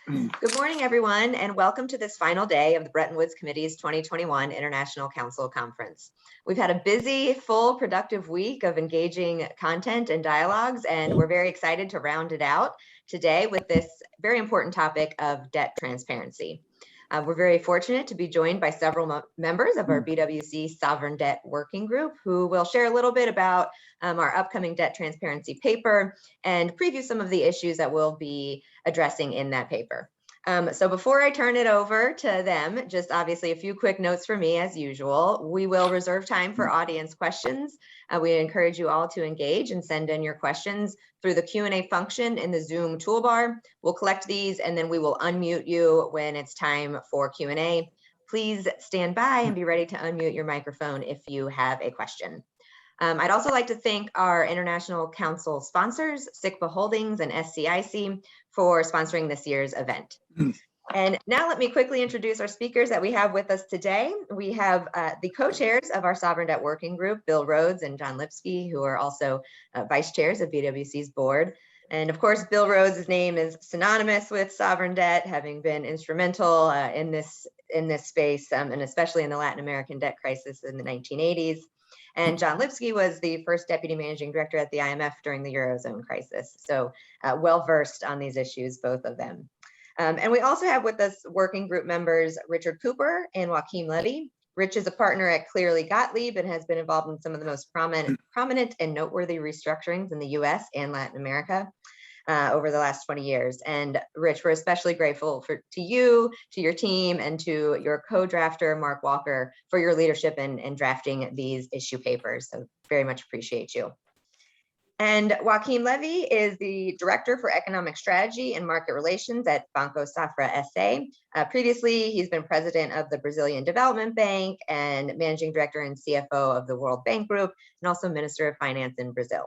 Good morning, everyone, and welcome to this final day of the Bretton Woods Committee's 2021 International Council Conference. We've had a busy, full, productive week of engaging content and dialogues, and we're very excited to round it out today with this very important topic of debt transparency. We're very fortunate to be joined by several members of our BWC Sovereign Debt Working Group who will share a little bit about our upcoming debt transparency paper and preview some of the issues that we'll be addressing in that paper. So before I turn it over to them, just obviously a few quick notes for me as usual. We will reserve time for audience questions. We encourage you all to engage and send in your questions through the Q&A function in the Zoom toolbar. We'll collect these and then we will unmute you when it's time for Q&A. Please stand by and be ready to unmute your microphone if you have a question. I'd also like to thank our International Council sponsors, SICPA Holdings and SCIC, for sponsoring this year's event. And now let me quickly introduce our speakers that we have with us today. We have the co-chairs of our Sovereign Debt Working Group, Bill Rhodes and John Lipsky, who are also vice chairs of BWC's board. And of course, Bill Rhodes' name is synonymous with sovereign debt, having been instrumental in this space, and especially in the Latin American debt crisis in the 1980s. And John Lipsky was the first deputy managing director at the IMF during the Eurozone crisis. So well-versed on these issues, both of them. And we also have with us working group members, Richard Cooper and Joachim Levy. Rich is a partner at Clearly Gottlieb and has been involved in some of the most prominent and noteworthy restructurings in the US and Latin America over the last 20 years. And Rich, we're especially grateful to you, to your team, and to your co-drafter, Mark Walker, for your leadership in drafting these issue papers. So very much appreciate you. And Joachim Levy is the Director for Economic Strategy and Market Relations at Banco Safra SA. Previously, he's been President of the Brazilian Development Bank and Managing Director and CFO of the World Bank Group, and also Minister of Finance in Brazil.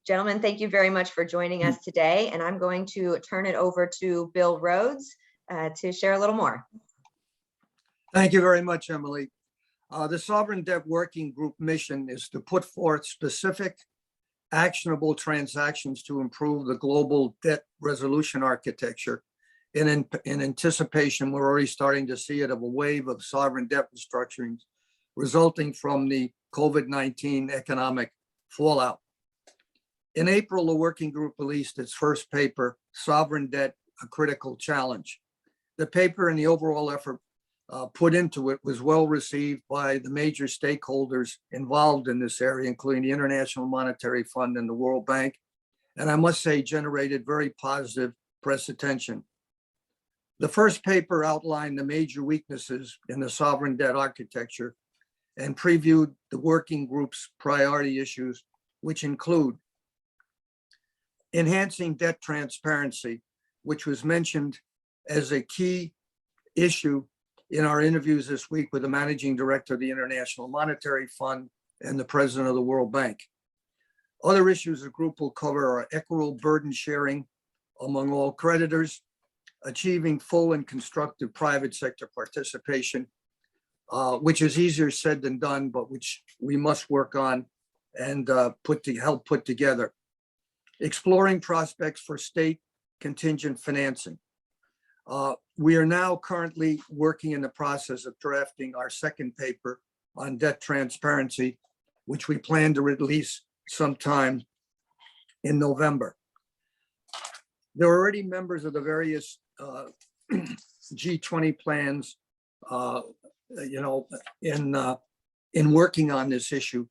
Gentlemen, thank you very much for joining us today. And I'm going to turn it over to Bill Rhodes to share a little more. Thank you very much, Emily. The Sovereign Debt Working Group mission is to put forth specific, actionable transactions to improve the global debt resolution architecture. In anticipation, we're already starting to see it, of a wave of sovereign debt restructurings resulting from the COVID-19 economic fallout. In April, the working group released its first paper, Sovereign Debt, A Critical Challenge. The paper and the overall effort put into it was well received by the major stakeholders involved in this area, including the International Monetary Fund and the World Bank, and I must say generated very positive press attention. The first paper outlined the major weaknesses in the sovereign debt architecture and previewed the working group's priority issues, which include enhancing debt transparency, which was mentioned as a key issue in our interviews this week with the managing director of the International Monetary Fund and the president of the World Bank. Other issues the group will cover are equitable burden sharing among all creditors, achieving full and constructive private sector participation, which is easier said than done, but which we must work on and help put together. Exploring prospects for state contingent financing. We are now currently working in the process of drafting our second paper on debt transparency, which we plan to release sometime in November. There are already members of the various G20 plans, in working on this issue,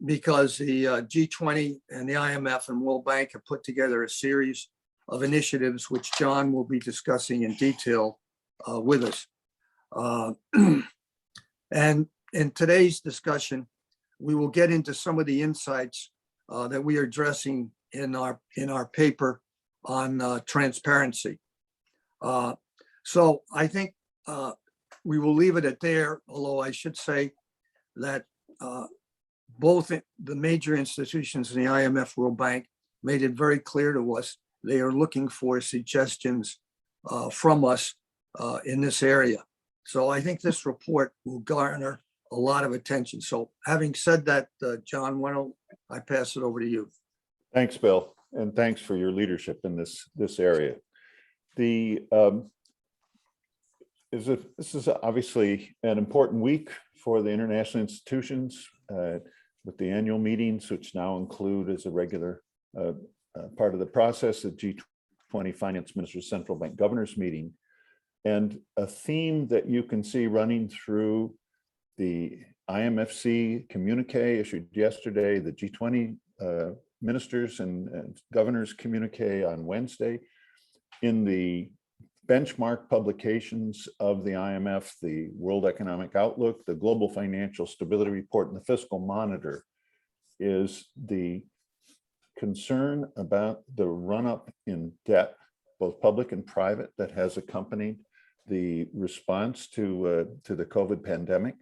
because the G20 and the IMF and World Bank have put together a series of initiatives, which John will be discussing in detail with us. And in today's discussion, we will get into some of the insights that we are addressing in our paper on transparency. So I think we will leave it at there, although I should say that both the major institutions in the IMF World Bank made it very clear to us they are looking for suggestions from us in this area. So I think this report will garner a lot of attention. So having said that, John, why don't I pass it over to you? Thanks, Bill, and thanks for your leadership in this area. The this is obviously an important week for the international institutions with the annual meetings, which now include as a regular part of the process, the G20 Finance Ministers Central Bank Governors meeting. And a theme that you can see running through the IMFC communique issued yesterday, the G20 ministers and governors communique on Wednesday, in the benchmark publications of the IMF, the World Economic Outlook, the Global Financial Stability Report, and the Fiscal Monitor, is the concern about the run-up in debt, both public and private, that has accompanied the response to the COVID pandemic,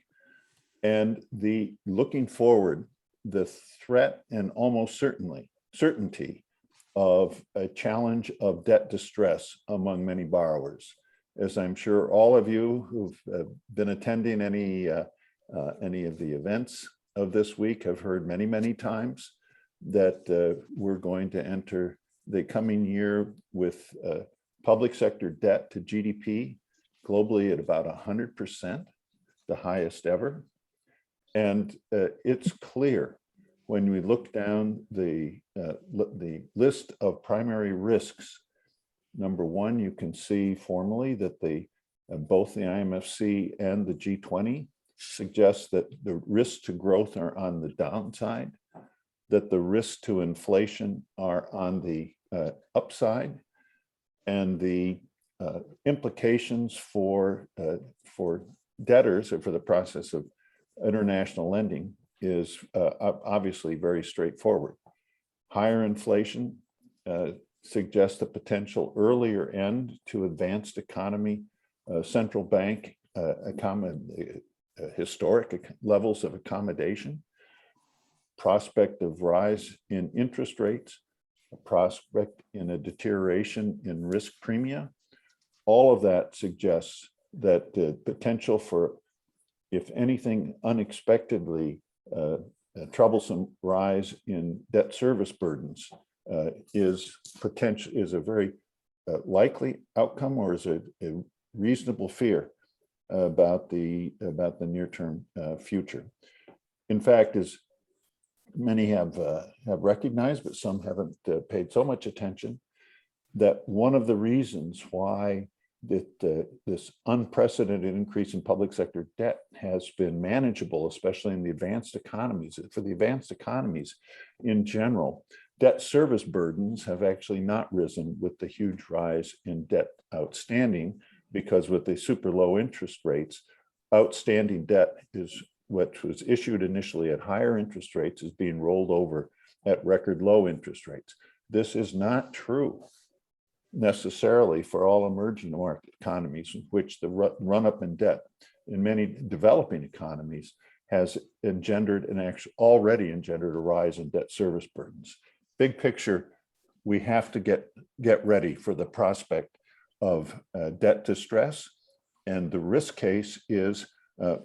and the looking forward, the threat and almost certainty of a challenge of debt distress among many borrowers. As I'm sure all of you who've been attending any of the events of this week have heard many, many times, that we're going to enter the coming year with public sector debt to GDP globally at about 100%, the highest ever. And it's clear when we look down the list of primary risks. Number one, you can see formally that both the IMFC and the G20 suggest that the risks to growth are on the downside, that the risks to inflation are on the upside, and the implications for debtors or for the process of international lending is obviously very straightforward. Higher inflation suggests a potential earlier end to advanced economy, central bank historic levels of accommodation, prospect of rise in interest rates, a prospect in a deterioration in risk premia. All of that suggests that the potential for, if anything, unexpectedly troublesome rise in debt service burdens is a very likely outcome, or is a reasonable fear about the near-term future. In fact, as many have recognized, but some haven't paid so much attention, that one of the reasons why this unprecedented increase in public sector debt has been manageable, especially in the advanced economies. For the advanced economies in general, debt service burdens have actually not risen with the huge rise in debt outstanding, because with the super low interest rates, outstanding debt is what was issued initially at higher interest rates is being rolled over at record low interest rates. This is not true necessarily for all emerging market economies, in which the run-up in debt in many developing economies has already engendered a rise in debt service burdens. Big picture, we have to get ready for the prospect of debt distress, and the risk case is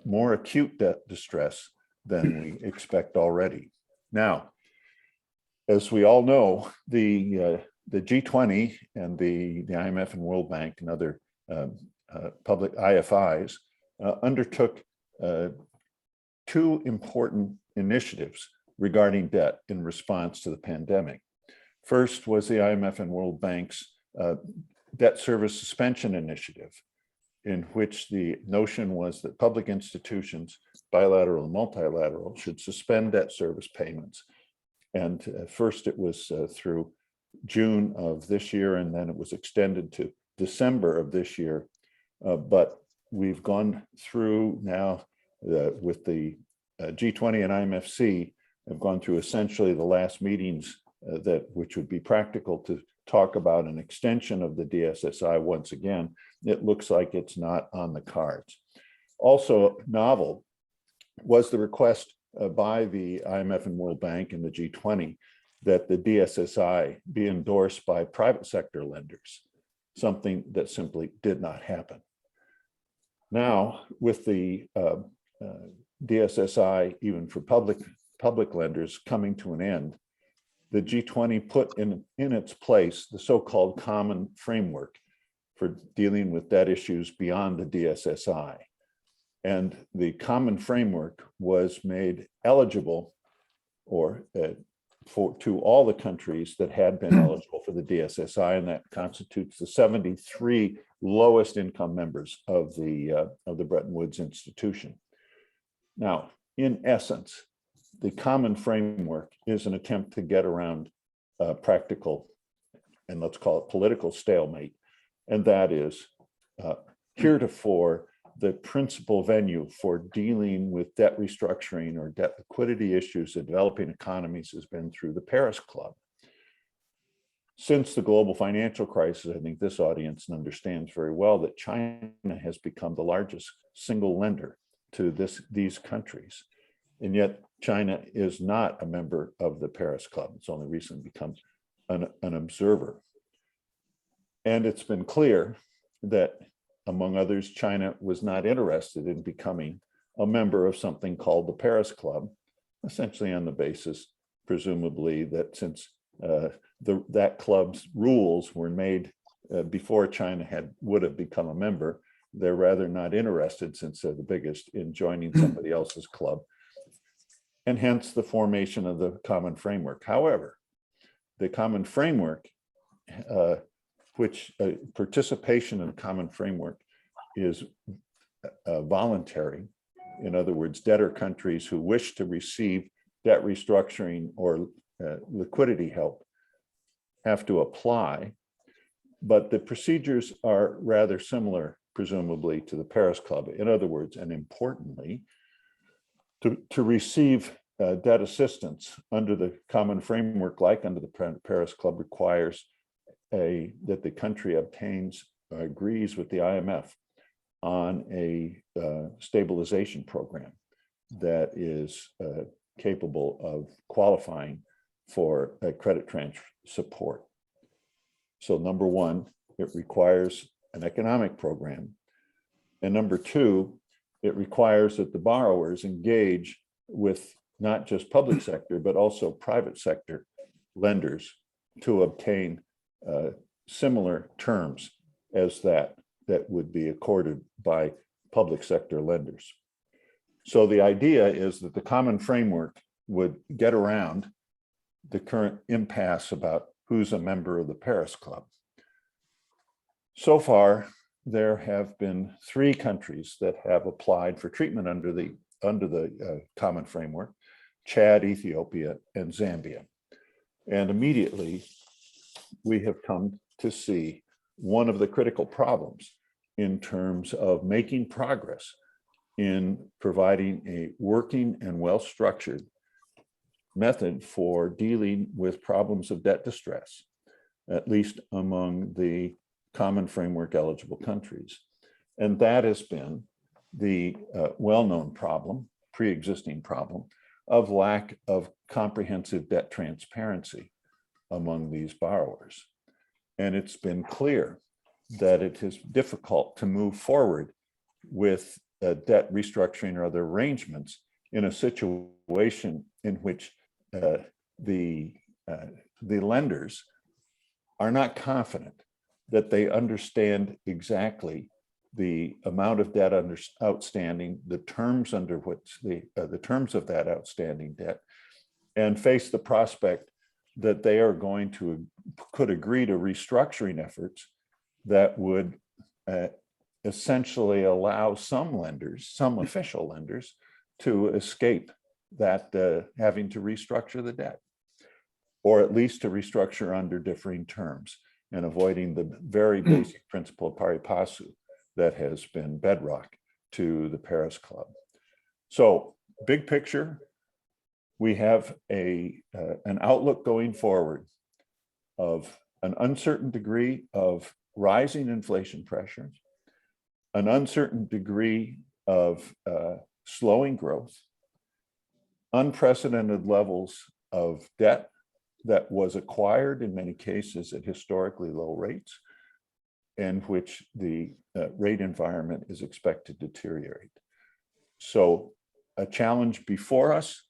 more acute debt distress than we expect already. Now, as we all know, the G20 and the IMF and World Bank and other public IFIs undertook two important initiatives regarding debt in response to the pandemic. First was the IMF and World Bank's debt service suspension initiative, in which the notion was that public institutions, bilateral and multilateral, should suspend debt service payments. And first it was through June of this year, and then it was extended to December of this year. But we've gone through now with the G20 and IMFC have gone through essentially the last meetings which would be practical to talk about an extension of the DSSI once again. It looks like it's not on the cards. Also novel was the request by the IMF and World Bank and the G20 that the DSSI be endorsed by private sector lenders, something that simply did not happen. Now, with the DSSI, even for public lenders, coming to an end, the G20 put in its place the so-called common framework, for dealing with debt issues beyond the DSSI. And the common framework was made eligible or to all the countries that had been eligible for the DSSI, and that constitutes the 73 lowest income members of the Bretton Woods institution. Now, in essence, the common framework is an attempt to get around practical, and let's call it political stalemate, and that is heretofore the principal venue for dealing with debt restructuring or debt liquidity issues in developing economies has been through the Paris Club. Since the global financial crisis, I think this audience understands very well that China has become the largest single lender to these countries. And yet China is not a member of the Paris Club. It's only recently become an observer. And it's been clear that, among others, China was not interested in becoming a member of something called the Paris Club, essentially on the basis, presumably, that since that club's rules were made before China would have become a member, they're rather not interested, since they're the biggest, in joining somebody else's club, and hence the formation of the common framework. However, the common framework, which participation in a common framework is voluntary. In other words, debtor countries who wish to receive debt restructuring or liquidity help have to apply, but the procedures are rather similar, presumably, to the Paris Club. In other words, and importantly, to receive debt assistance under the common framework, like under the Paris Club, requires that the country agrees with the IMF on a stabilization program that is capable of qualifying for a credit transfer support. So number one, it requires an economic program. And number two, it requires that the borrowers engage with not just public sector, but also private sector lenders to obtain similar terms as that would be accorded by public sector lenders. So the idea is that the common framework would get around the current impasse about who's a member of the Paris Club. So far, there have been 3 countries that have applied for treatment under the common framework: Chad, Ethiopia, and Zambia. And immediately, we have come to see one of the critical problems in terms of making progress in providing a working and well-structured method for dealing with problems of debt distress, at least among the common framework eligible countries. And that has been the well-known problem, pre-existing problem, of lack of comprehensive debt transparency among these borrowers. And it's been clear that it is difficult to move forward with debt restructuring or other arrangements in a situation in which the lenders are not confident that they understand exactly the amount of debt outstanding, the terms under which the terms of that outstanding debt, and face the prospect that they are could agree to restructuring efforts that would essentially allow some lenders, some official lenders, to escape that having to restructure the debt, or at least to restructure under differing terms, and avoiding the very basic principle of pari passu that has been bedrock to the Paris Club. So, big picture, we have an outlook going forward of an uncertain degree of rising inflation pressures, an uncertain degree of slowing growth, unprecedented levels of debt that was acquired in many cases at historically low rates, and which the rate environment is expected to deteriorate. So a challenge before us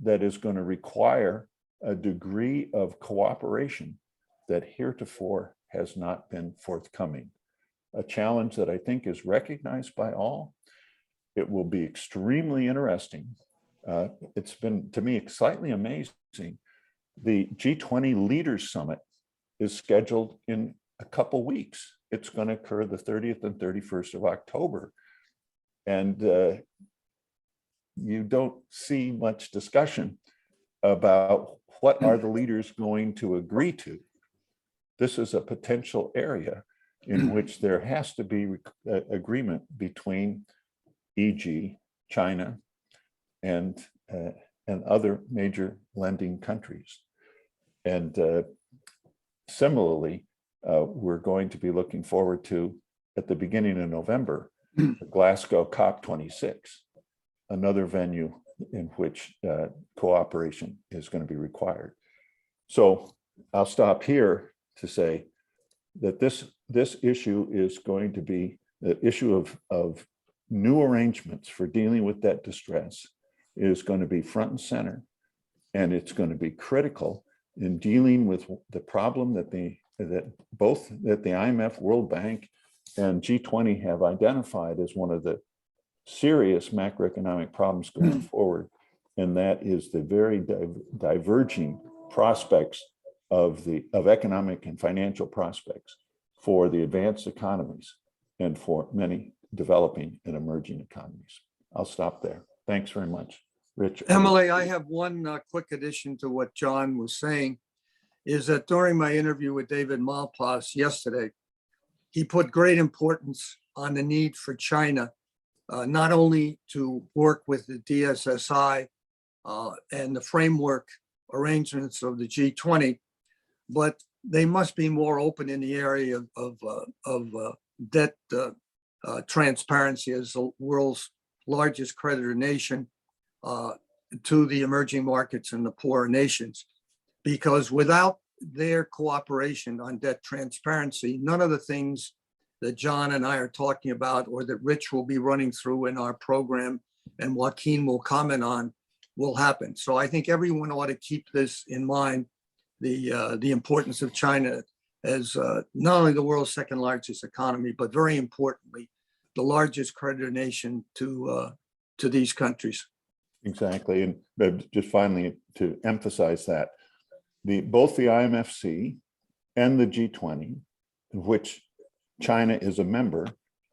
that is going to require a degree of cooperation that heretofore has not been forthcoming. a challenge that I think is recognized by all. It will be extremely interesting. It's been, to me, slightly amazing. The G20 Leaders Summit is scheduled in a couple weeks. It's going to occur the 30th and 31st of October. And you don't see much discussion about what are the leaders going to agree to. This is a potential area in which there has to be agreement between, e.g., China and other major lending countries. And similarly, we're going to be looking forward to, at the beginning of November, Glasgow COP26, another venue in which cooperation is going to be required. So I'll stop here to say that this issue is going to be the issue of new arrangements for dealing with debt distress is going to be front and center, and it's going to be critical in dealing with the problem that both the IMF, World Bank, and G20 have identified as one of the serious macroeconomic problems going forward, and that is the very diverging prospects of economic and financial prospects for the advanced economies and for many developing and emerging economies. I'll stop there. Thanks very much. Rich. Emily, I have one quick addition to what John was saying, is that during my interview with David Malpass yesterday, he put great importance on the need for China, not only to work with the DSSI and the framework arrangements of the G20, but they must be more open in the area of debt transparency as the world's largest creditor nation to the emerging markets and the poorer nations. Because without their cooperation on debt transparency, none of the things that John and I are talking about, or that Rich will be running through in our program and Joaquin will comment on, will happen. So I think everyone ought to keep this in mind, the importance of China as not only the world's second largest economy, but very importantly, the largest creditor nation to these countries. Exactly. And just finally, to emphasize that, both the IMFC and the G20, in which China is a member,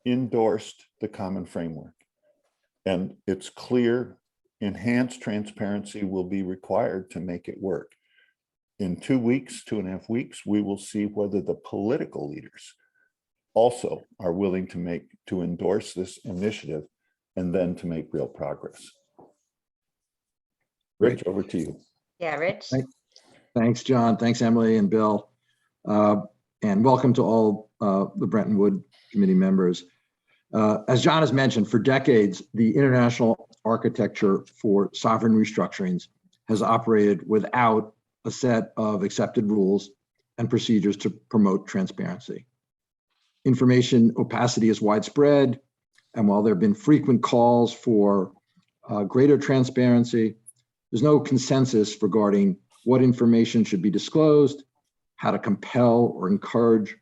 endorsed the common framework. And it's clear enhanced transparency will be required to make it work. In 2 weeks, 2.5 weeks, we will see whether the political leaders also are willing to endorse this initiative and then to make real progress. Rich, over to you. Yeah, Rich. Thanks, John. Thanks, Emily and Bill. And welcome to all the Bretton Woods Committee members. As John has mentioned, for decades, the international architecture for sovereign restructurings has operated without a set of accepted rules and procedures to promote transparency. Information opacity is widespread, and while there have been frequent calls for greater transparency, there's no consensus regarding what information should be disclosed, how to compel or encourage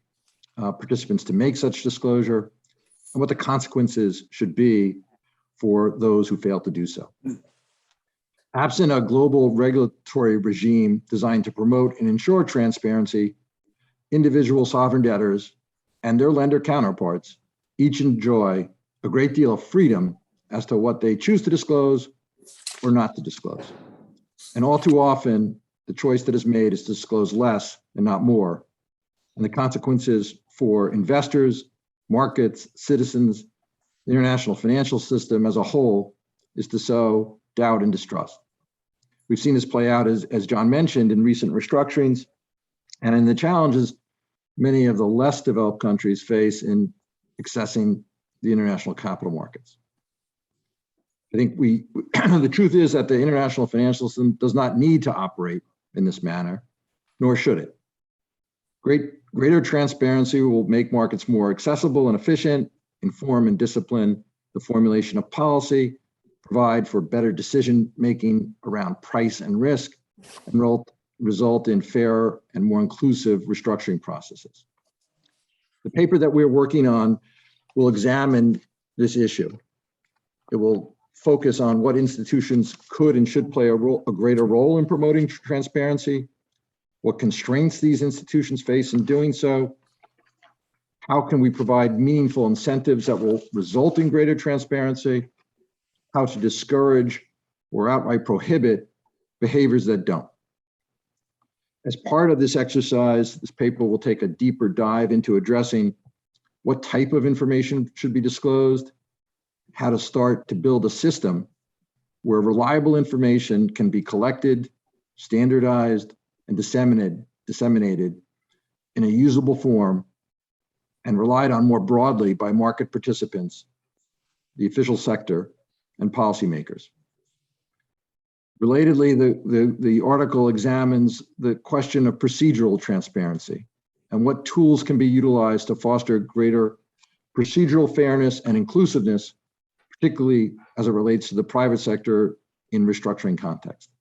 participants to make such disclosure, and what the consequences should be for those who fail to do so. Absent a global regulatory regime designed to promote and ensure transparency, individual sovereign debtors and their lender counterparts each enjoy a great deal of freedom as to what they choose to disclose or not to disclose. And all too often, the choice that is made is to disclose less and not more. And the consequences for investors, markets, citizens, the international financial system as a whole is to sow doubt and distrust. We've seen this play out, as John mentioned, in recent restructurings and in the challenges many of the less developed countries face in accessing the international capital markets. I think the truth is that the international financial system does not need to operate in this manner, nor should it. Greater transparency will make markets more accessible and efficient, inform and discipline the formulation of policy, provide for better decision-making around price and risk, and result in fairer and more inclusive restructuring processes. The paper that we're working on will examine this issue. It will focus on what institutions could and should play a greater role in promoting transparency, what constraints these institutions face in doing so, how can we provide meaningful incentives that will result in greater transparency, how to discourage or outright prohibit behaviors that don't. As part of this exercise, this paper will take a deeper dive into addressing what type of information should be disclosed, how to start to build a system where reliable information can be collected, standardized, and disseminated in a usable form and relied on more broadly by market participants, the official sector, and policymakers. Relatedly, the article examines the question of procedural transparency and what tools can be utilized to foster greater procedural fairness and inclusiveness, particularly as it relates to the private sector in restructuring context.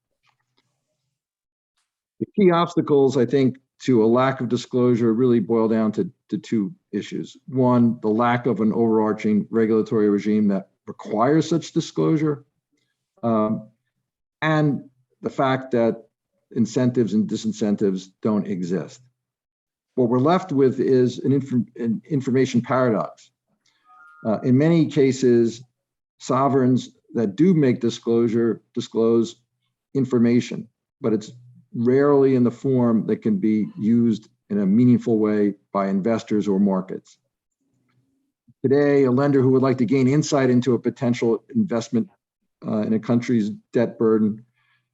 The key obstacles, I think, to a lack of disclosure really boil down to two issues. One, the lack of an overarching regulatory regime that requires such disclosure, and the fact that incentives and disincentives don't exist. What we're left with is an information paradox. In many cases, sovereigns that do make disclose information, but it's rarely in the form that can be used in a meaningful way by investors or markets. Today, a lender who would like to gain insight into a potential investment in a country's debt burden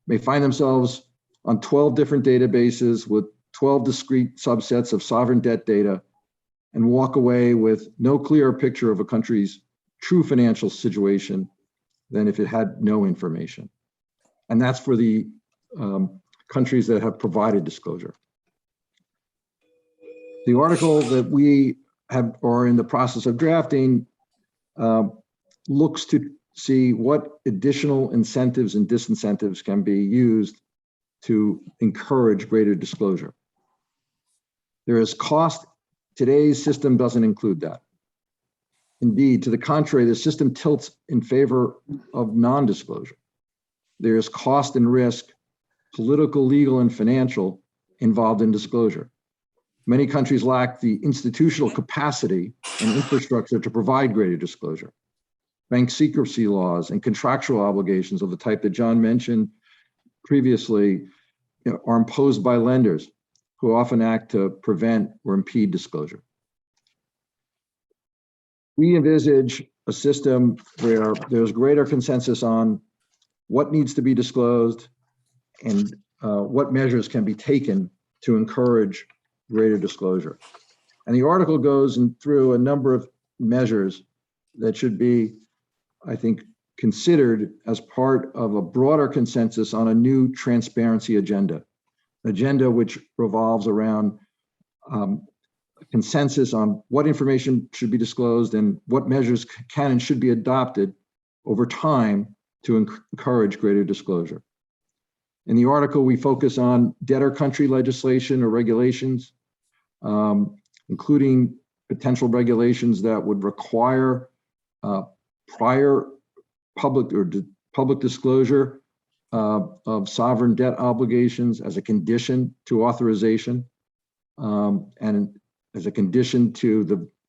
may find themselves on 12 different databases with 12 discrete subsets of sovereign debt data and walk away with no clearer picture of a country's true financial situation than if it had no information. And that's for the countries that have provided disclosure. The article that we are in the process of drafting looks to see what additional incentives and disincentives can be used to encourage greater disclosure. There is cost. Today's system doesn't include that. Indeed, to the contrary, the system tilts in favor of non-disclosure. There is cost and risk, political, legal, and financial, involved in disclosure. Many countries lack the institutional capacity and infrastructure to provide greater disclosure. Bank secrecy laws and contractual obligations of the type that John mentioned previously are imposed by lenders who often act to prevent or impede disclosure. We envisage a system where there's greater consensus on what needs to be disclosed and what measures can be taken to encourage greater disclosure. And the article goes through a number of measures that should be, I think, considered as part of a broader consensus on a new transparency agenda which revolves around consensus on what information should be disclosed and what measures can and should be adopted over time to encourage greater disclosure. In the article, we focus on debtor country legislation or regulations, including potential regulations that would require prior public disclosure of sovereign debt obligations as a condition to authorization and as a condition to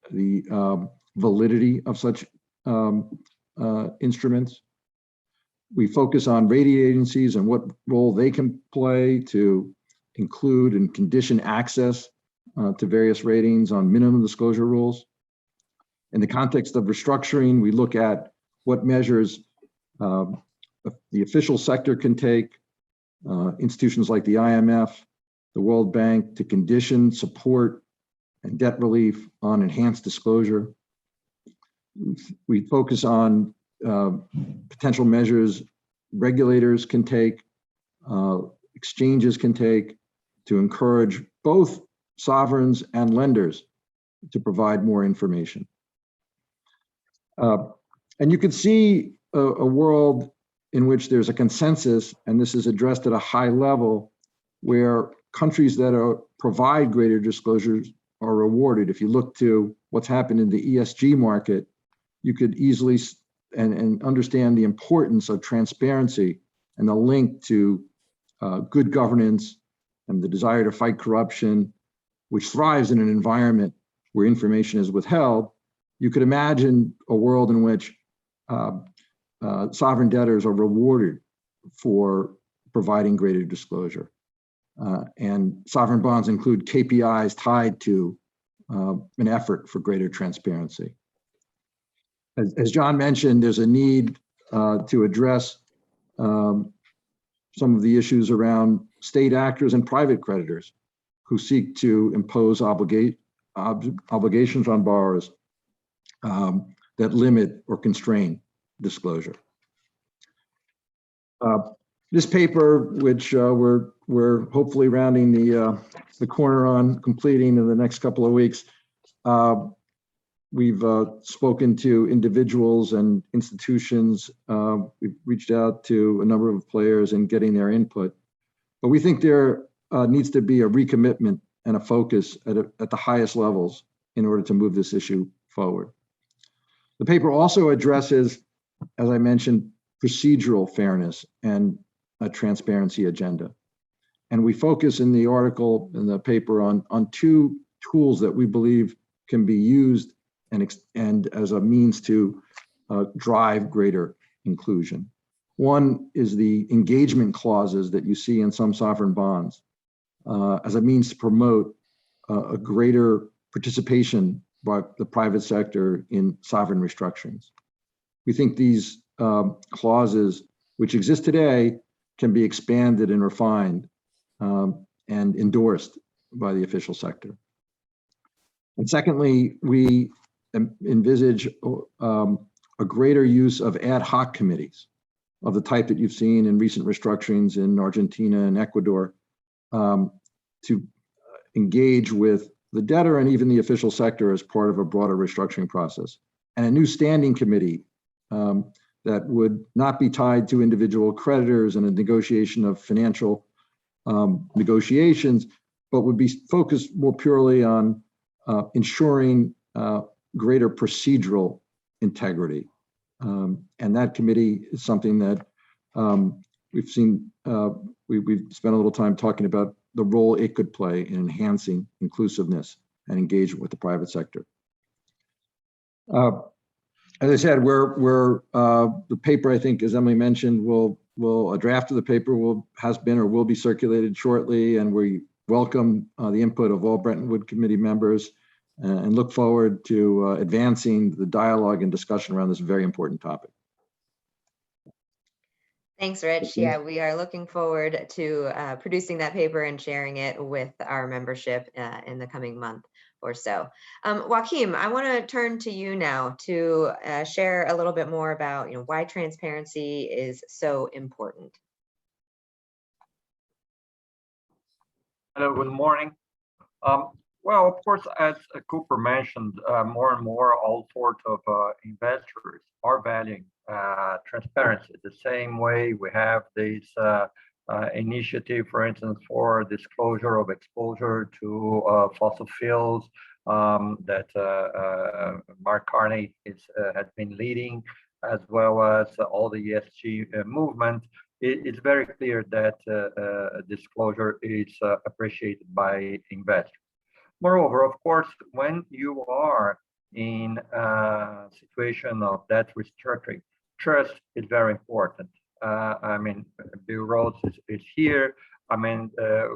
the validity of such instruments. We focus on rating agencies and what role they can play to include and condition access to various ratings on minimum disclosure rules. In the context of restructuring, we look at what measures the official sector can take, institutions like the IMF, the World Bank, to condition support and debt relief on enhanced disclosure. We focus on potential measures regulators can take, exchanges can take to encourage both sovereigns and lenders to provide more information. And you can see a world in which there's a consensus, and this is addressed at a high level, where countries that provide greater disclosures are rewarded. If you look to what's happened in the ESG market, you could easily and understand the importance of transparency and the link to good governance and the desire to fight corruption, which thrives in an environment where information is withheld. You could imagine a world in which sovereign debtors are rewarded for providing greater disclosure. And sovereign bonds include KPIs tied to an effort for greater transparency. As John mentioned, there's a need to address some of the issues around state actors and private creditors who seek to impose obligations on borrowers that limit or constrain disclosure. This paper, which we're hopefully rounding the corner on completing in the next couple of weeks, we've spoken to individuals and institutions. We've reached out to a number of players and getting their input. But we think there needs to be a recommitment and a focus at the highest levels in order to move this issue forward. The paper also addresses, as I mentioned, procedural fairness and a transparency agenda. And we focus in the article, in the paper, on two tools that we believe can be used and as a means to drive greater inclusion. One is the engagement clauses that you see in some sovereign bonds as a means to promote a greater participation by the private sector in sovereign restructurings. We think these clauses, which exist today, can be expanded and refined and endorsed by the official sector. And secondly, we envisage a greater use of ad hoc committees of the type that you've seen in recent restructurings in Argentina and Ecuador to engage with the debtor and even the official sector as part of a broader restructuring process. And a new standing committee that would not be tied to individual creditors and a negotiation of financial negotiations, but would be focused more purely on ensuring greater procedural integrity. And that committee is something that we've seen, we've spent a little time talking about the role it could play in enhancing inclusiveness and engagement with the private sector. As I said, the paper, I think, as Emily mentioned, a draft of the paper has been or will be circulated shortly, and we welcome the input of all Bretton Woods Committee members and look forward to advancing the dialogue and discussion around this very important topic. Thanks, Rich. Yeah, we are looking forward to producing that paper and sharing it with our membership in the coming month or so. Joaquim, I want to turn to you now to share a little bit more about why transparency is so important. Hello, good morning. Well, of course, as Cooper mentioned, more and more all sorts of investors are valuing transparency. The same way we have this initiative, for instance, for disclosure of exposure to fossil fuels that Mark Carney has been leading, as well as all the ESG movement. It's very clear that disclosure is appreciated by investors. Moreover, of course, when you are in a situation of debt restructuring, trust is very important. I mean, Bill Rhodes is here. I mean,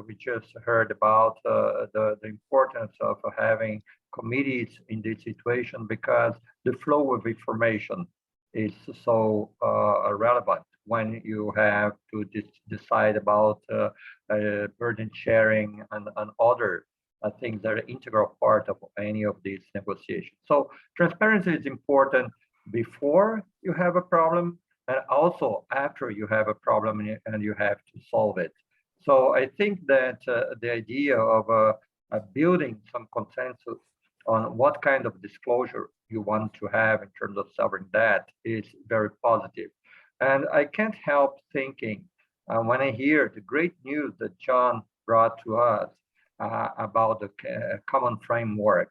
we just heard about the importance of having committees in this situation because the flow of information is so relevant when you have to decide about burden sharing and other things that are integral part of any of these negotiations. So transparency is important before you have a problem and also after you have a problem and you have to solve it. So I think that the idea of building some consensus on what kind of disclosure you want to have in terms of sovereign debt is very positive. And I can't help thinking when I hear the great news that John brought to us about the common framework.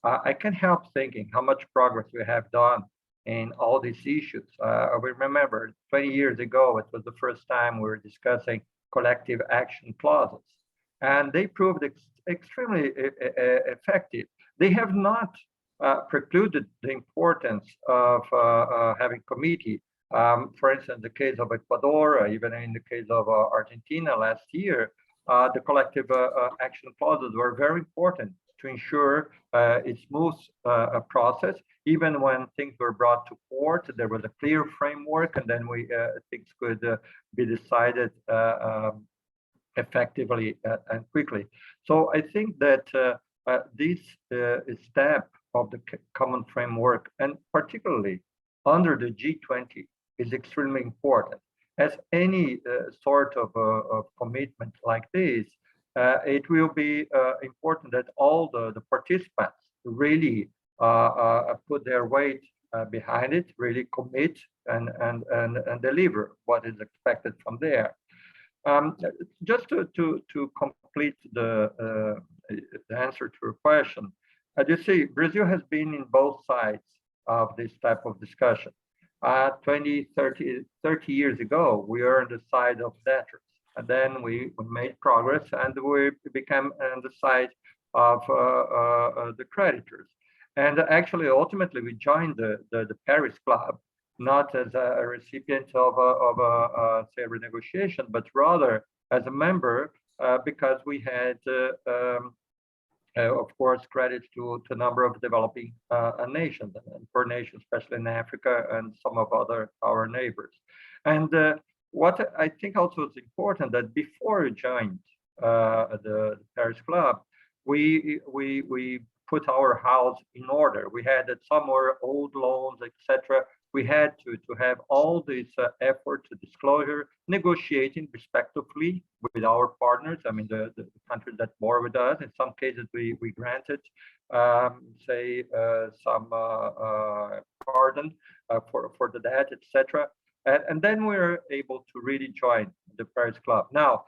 I can't help thinking how much progress we have done in all these issues. We remember 20 years ago, it was the first time we were discussing collective action clauses, and they proved extremely effective. They have not precluded the importance of having committee. For instance, the case of Ecuador, even in the case of Argentina last year, the collective action clauses were very important to ensure a smooth process. Even when things were brought to court, there was a clear framework, and then things could be decided effectively and quickly. So I think that this step of the common framework, and particularly under the G20, is extremely important. As any sort of commitment like this, it will be important that all the participants really put their weight behind it, really commit and deliver what is expected from there. Just to complete the answer to your question, as you see, Brazil has been in both sides of this type of discussion. 20, 30 years ago, we were on the side of debtors. And then we made progress and we became on the side of the creditors. And actually, ultimately, we joined the Paris Club, not as a recipient of say, renegotiation, but rather as a member because we had, of course, credit to a number of developing nations and poor nations, especially in Africa and some of our neighbors. And what I think also is important that before we joined the Paris Club, we put our house in order. We had some more old loans, etc. We had to have all this effort to disclosure, negotiating respectively with our partners. I mean, the countries that borrow with us. In some cases, we granted, say, some pardon for the debt, etc. And then we were able to really join the Paris Club. Now,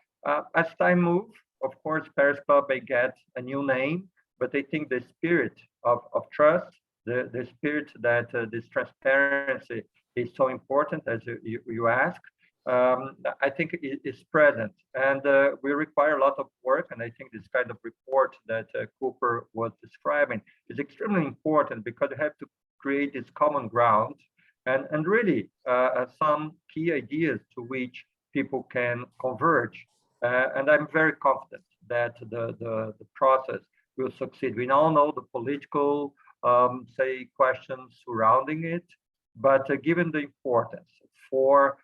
as time moves, of course, Paris Club may get a new name, but I think the spirit of trust, the spirit that this transparency is so important, as you ask, I think it is present. And we require a lot of work. And I think this kind of report that Cooper was describing is extremely important because you have to create this common ground and really some key ideas to which people can converge. And I'm very confident that the process will succeed. We all know the political, say, questions surrounding it, but given the importance for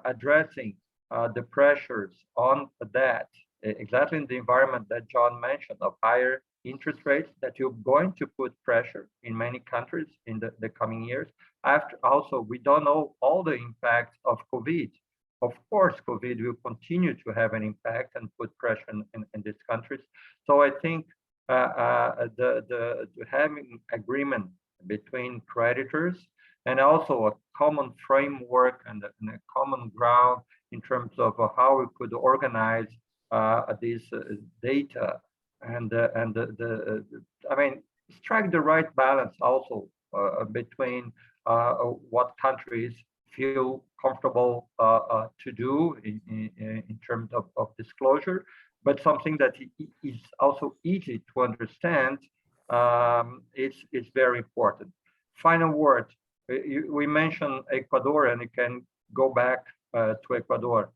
addressing the pressures on debt, exactly in the environment that John mentioned of higher interest rates, that you're going to put pressure in many countries in the coming years. Also, we don't know all the impacts of COVID. Of course, COVID will continue to have an impact and put pressure in these countries. So I think having agreement between creditors and also a common framework and a common ground in terms of how we could organize this data and I mean, strike the right balance also between what countries feel comfortable to do in terms of disclosure, but something that is also easy to understand is very important. Final word, we mentioned Ecuador, and you can go back to Ecuador.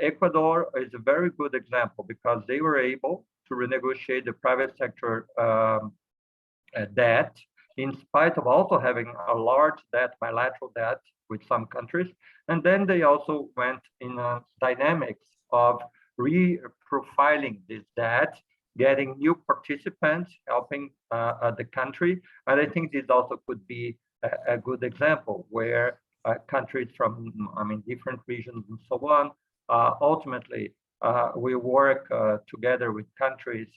Ecuador is a very good example because they were able to renegotiate the private sector debt in spite of also having a large debt, bilateral debt with some countries. And then they also went in dynamics of reprofiling this debt, getting new participants, helping the country. And I think this also could be a good example where countries from, I mean, different regions and so on, ultimately we work together with countries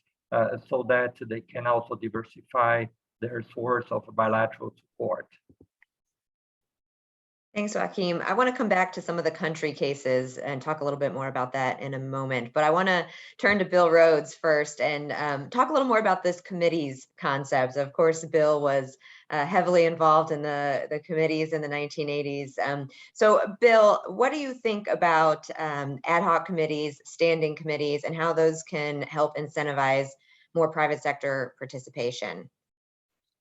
so that they can also diversify their source of bilateral support. Thanks, Joaquim. I want to come back to some of the country cases and talk a little bit more about that in a moment. But I want to turn to Bill Rhodes first and talk a little more about this committees concept. Of course, Bill was heavily involved in the committees in the 1980s. So, Bill, what do you think about ad hoc committees, standing committees, and how those can help incentivize more private sector participation?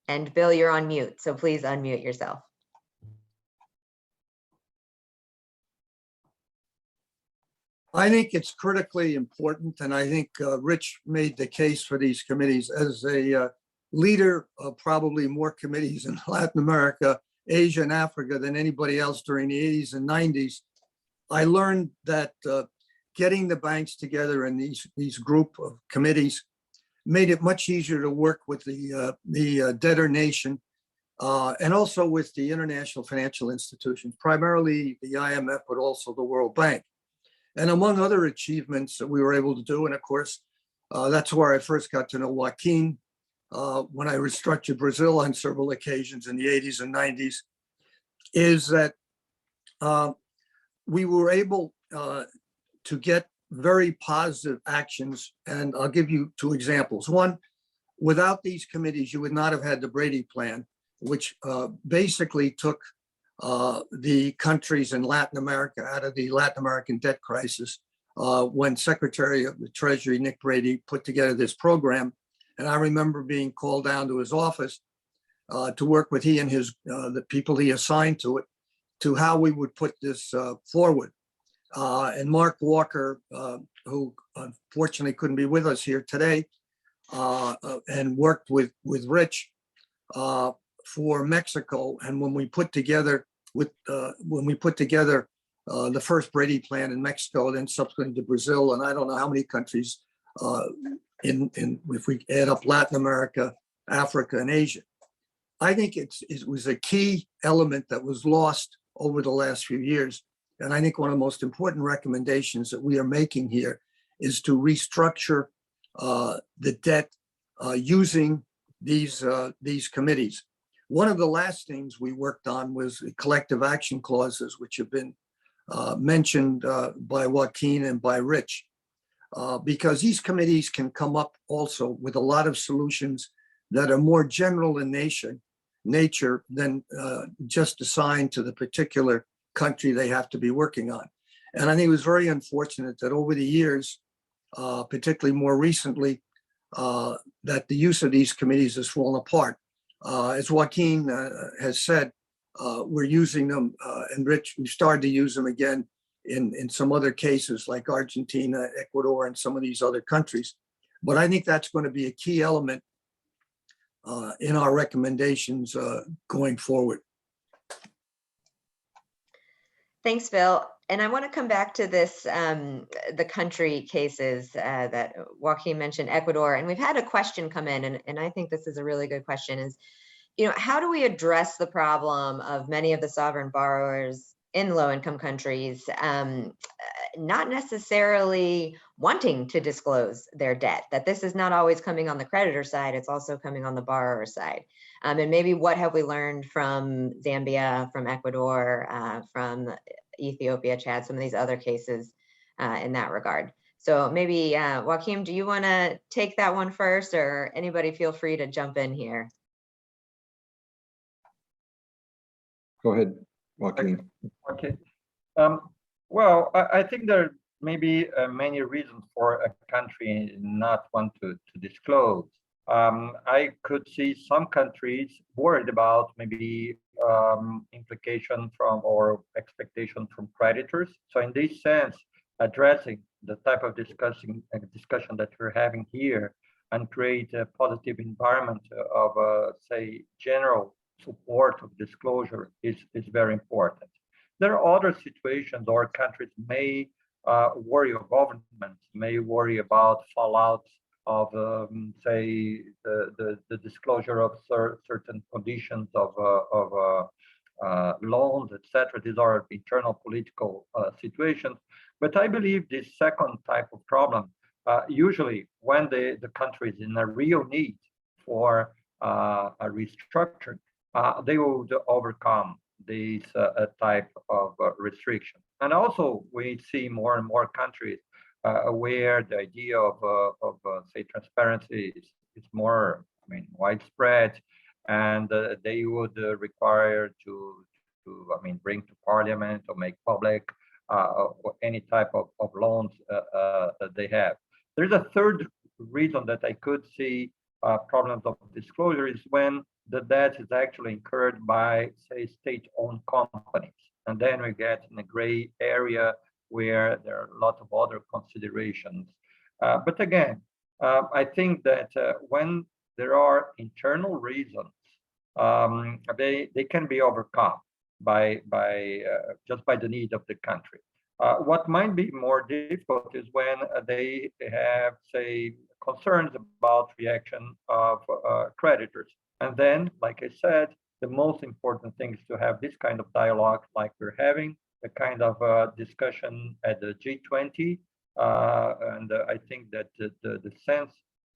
And Bill, you're on mute, so please unmute yourself. I think it's critically important, and I think Rich made the case for these committees as a leader of probably more committees in Latin America, Asia, and Africa than anybody else during the 80s and 90s. I learned that getting the banks together in these group of committees made it much easier to work with the debtor nation and also with the international financial institutions, primarily the IMF, but also the World Bank. And among other achievements that we were able to do, and of course, that's where I first got to know Joaquin when I restructured Brazil on several occasions in the 80s and 90s, is that we were able to get very positive actions. And I'll give you two examples. One, without these committees, you would not have had the Brady Plan, which basically took the countries in Latin America out of the Latin American debt crisis when Secretary of the Treasury, Nick Brady, put together this program. And I remember being called down to his office to work with he and the people he assigned to it, to how we would put this forward. And Mark Walker, who unfortunately couldn't be with us here today, and worked with Rich for Mexico. And when we put together the first Brady Plan in Mexico, then subsequently to Brazil, and I don't know how many countries if we add up Latin America, Africa, and Asia. I think it was a key element that was lost over the last few years. And I think one of the most important recommendations that we are making here is to restructure the debt using these committees. One of the last things we worked on was collective action clauses, which have been mentioned by Joaquin and by Rich, because these committees can come up also with a lot of solutions that are more general in nature than just assigned to the particular country they have to be working on. And I think it was very unfortunate that over the years, particularly more recently, that the use of these committees has fallen apart. As Joaquin has said, we're using them, and Rich, we started to use them again in some other cases like Argentina, Ecuador, and some of these other countries. But I think that's going to be a key element in our recommendations going forward. Thanks, Bill. And I want to come back to this, the country cases that Joaquin mentioned, Ecuador. And we've had a question come in, and I think this is a really good question, is, how do we address the problem of many of the sovereign borrowers in low-income countries not necessarily wanting to disclose their debt, that this is not always coming on the creditor side, it's also coming on the borrower side. And maybe what have we learned from Zambia, from Ecuador, from Ethiopia, Chad, some of these other cases in that regard. So maybe, Joaquin, do you want to take that one first, or anybody feel free to jump in here? Go ahead, Joaquin. Okay. Well, I think there may be many reasons for a country not want to disclose. I could see some countries worried about maybe implication from or expectation from creditors. So in this sense, addressing the type of discussion that we're having here and create a positive environment of, say, general support of disclosure is very important. There are other situations or countries may worry, or governments may worry about fallout of, say, the disclosure of certain conditions of loans, etc. These are internal political situations. But I believe this second type of problem, usually when the country is in a real need for a restructuring, they will overcome these type of restriction. And also, we see more and more countries where the idea of say, transparency is more, widespread, and they would require to, bring to parliament or make public any type of loans that they have. There's a third reason that I could see problems of disclosure is when the debt is actually incurred by, say, state-owned companies. And then we get in a gray area where there are a lot of other considerations. But again, I think that when there are internal reasons, they can be overcome by just by the need of the country. What might be more difficult is when they have, say, concerns about reaction of creditors. And then, like I said, the most important thing is to have this kind of dialogue like we're having, the kind of discussion at the G20. And I think that the sense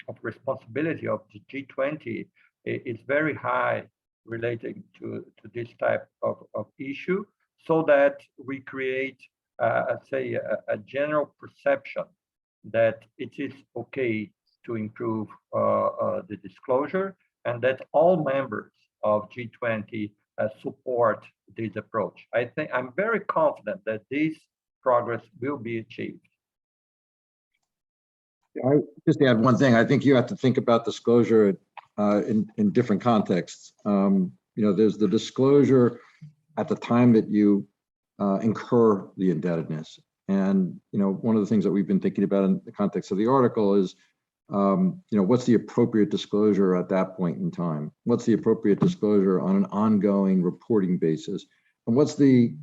of responsibility of the G20 is very high relating to this type of issue, so that we create, say, a general perception that it is okay to improve the disclosure, and that all members of G20 support this approach. I'm very confident that this progress will be achieved. I just add one thing. I think you have to think about disclosure in different contexts. There's the disclosure at the time that you incur the indebtedness. And, one of the things that we've been thinking about in the context of the article is, what's the appropriate disclosure at that point in time? What's the appropriate disclosure on an ongoing reporting basis? And what's the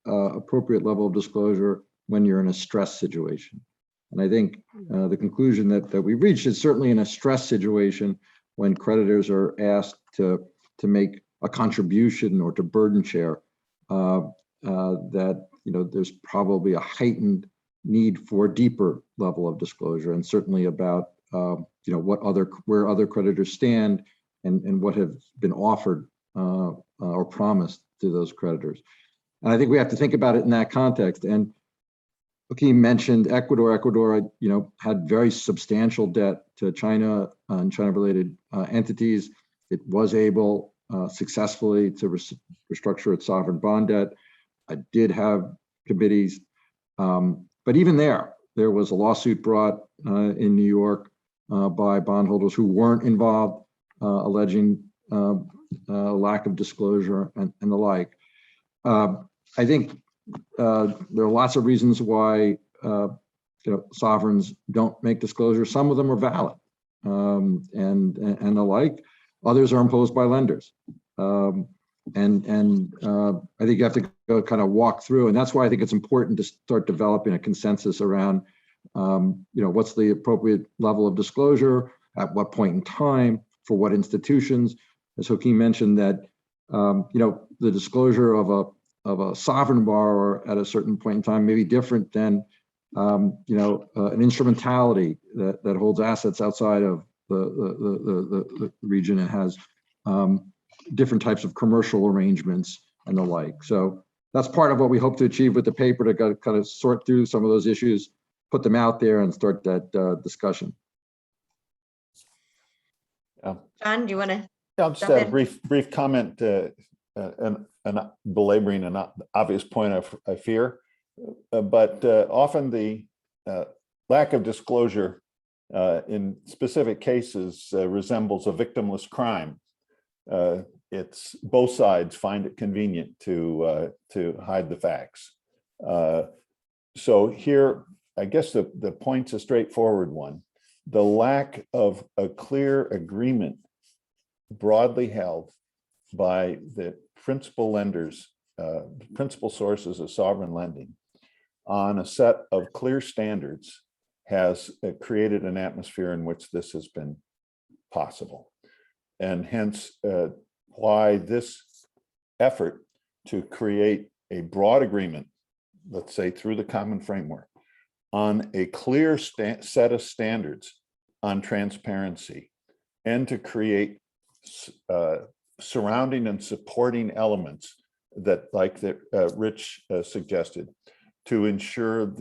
appropriate level of disclosure when you're in a stress situation? And I think the conclusion that we reached is certainly in a stress situation when creditors are asked to make a contribution or to burden share, that there's probably a heightened need for a deeper level of disclosure, and certainly about where other creditors stand and what have been offered or promised to those creditors. And I think we have to think about it in that context. And Joaquin mentioned Ecuador. Ecuador, had very substantial debt to China and China-related entities. It was able successfully to restructure its sovereign bond debt. I did have committees, but even there was a lawsuit brought in New York by bondholders who weren't involved, alleging lack of disclosure and the like. I think there are lots of reasons why sovereigns don't make disclosures. Some of them are valid and the like. Others are imposed by lenders. I think you have to go kind of walk through, and that's why I think it's important to start developing a consensus around, what's the appropriate level of disclosure, at what point in time, for what institutions. As Joaquin mentioned, that the disclosure of a sovereign borrower at a certain point in time may be different than an instrumentality that holds assets outside of the region and has different types of commercial arrangements and the like. So that's part of what we hope to achieve with the paper, to kind of sort through some of those issues, put them out there, and start that discussion. John, do you want to? I'll just add a brief comment, and belaboring an obvious point I fear, but often the lack of disclosure in specific cases resembles a victimless crime. It's both sides find it convenient to hide the facts. So here, I guess the point's a straightforward one. The lack of a clear agreement broadly held by the principal lenders, principal sources of sovereign lending on a set of clear standards has created an atmosphere in which this has been possible. And hence why this effort to create a broad agreement, let's say through the common framework, on a clear set of standards on transparency, and to create surrounding and supporting elements that, like Rich suggested, to ensure at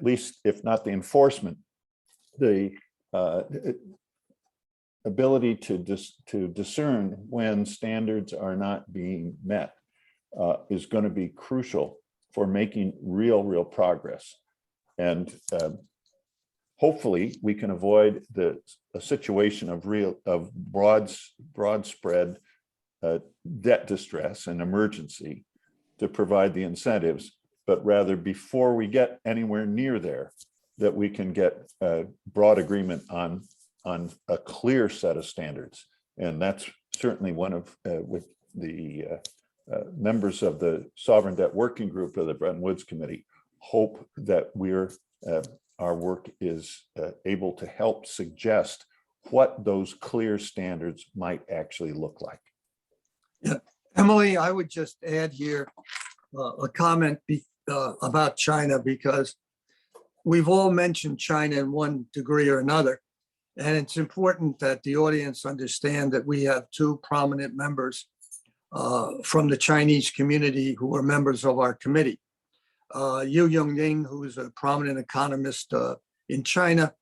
least, if not the enforcement, the ability to discern when standards are not being met is going to be crucial for making real progress. And hopefully we can avoid a situation of broad spread debt distress and emergency to provide the incentives, but rather before we get anywhere near there, that we can get broad agreement on a clear set of standards. And that's certainly one of with the members of the Sovereign Debt Working Group of the Bretton Woods Committee hope that our work is able to help suggest what those clear standards might actually look like. Yeah, Emily, I would just add here a comment about China, because we've all mentioned China in one degree or another. And it's important that the audience understand that we have two prominent members from the Chinese community who are members of our committee. Yu Yongning, who is a prominent economist in China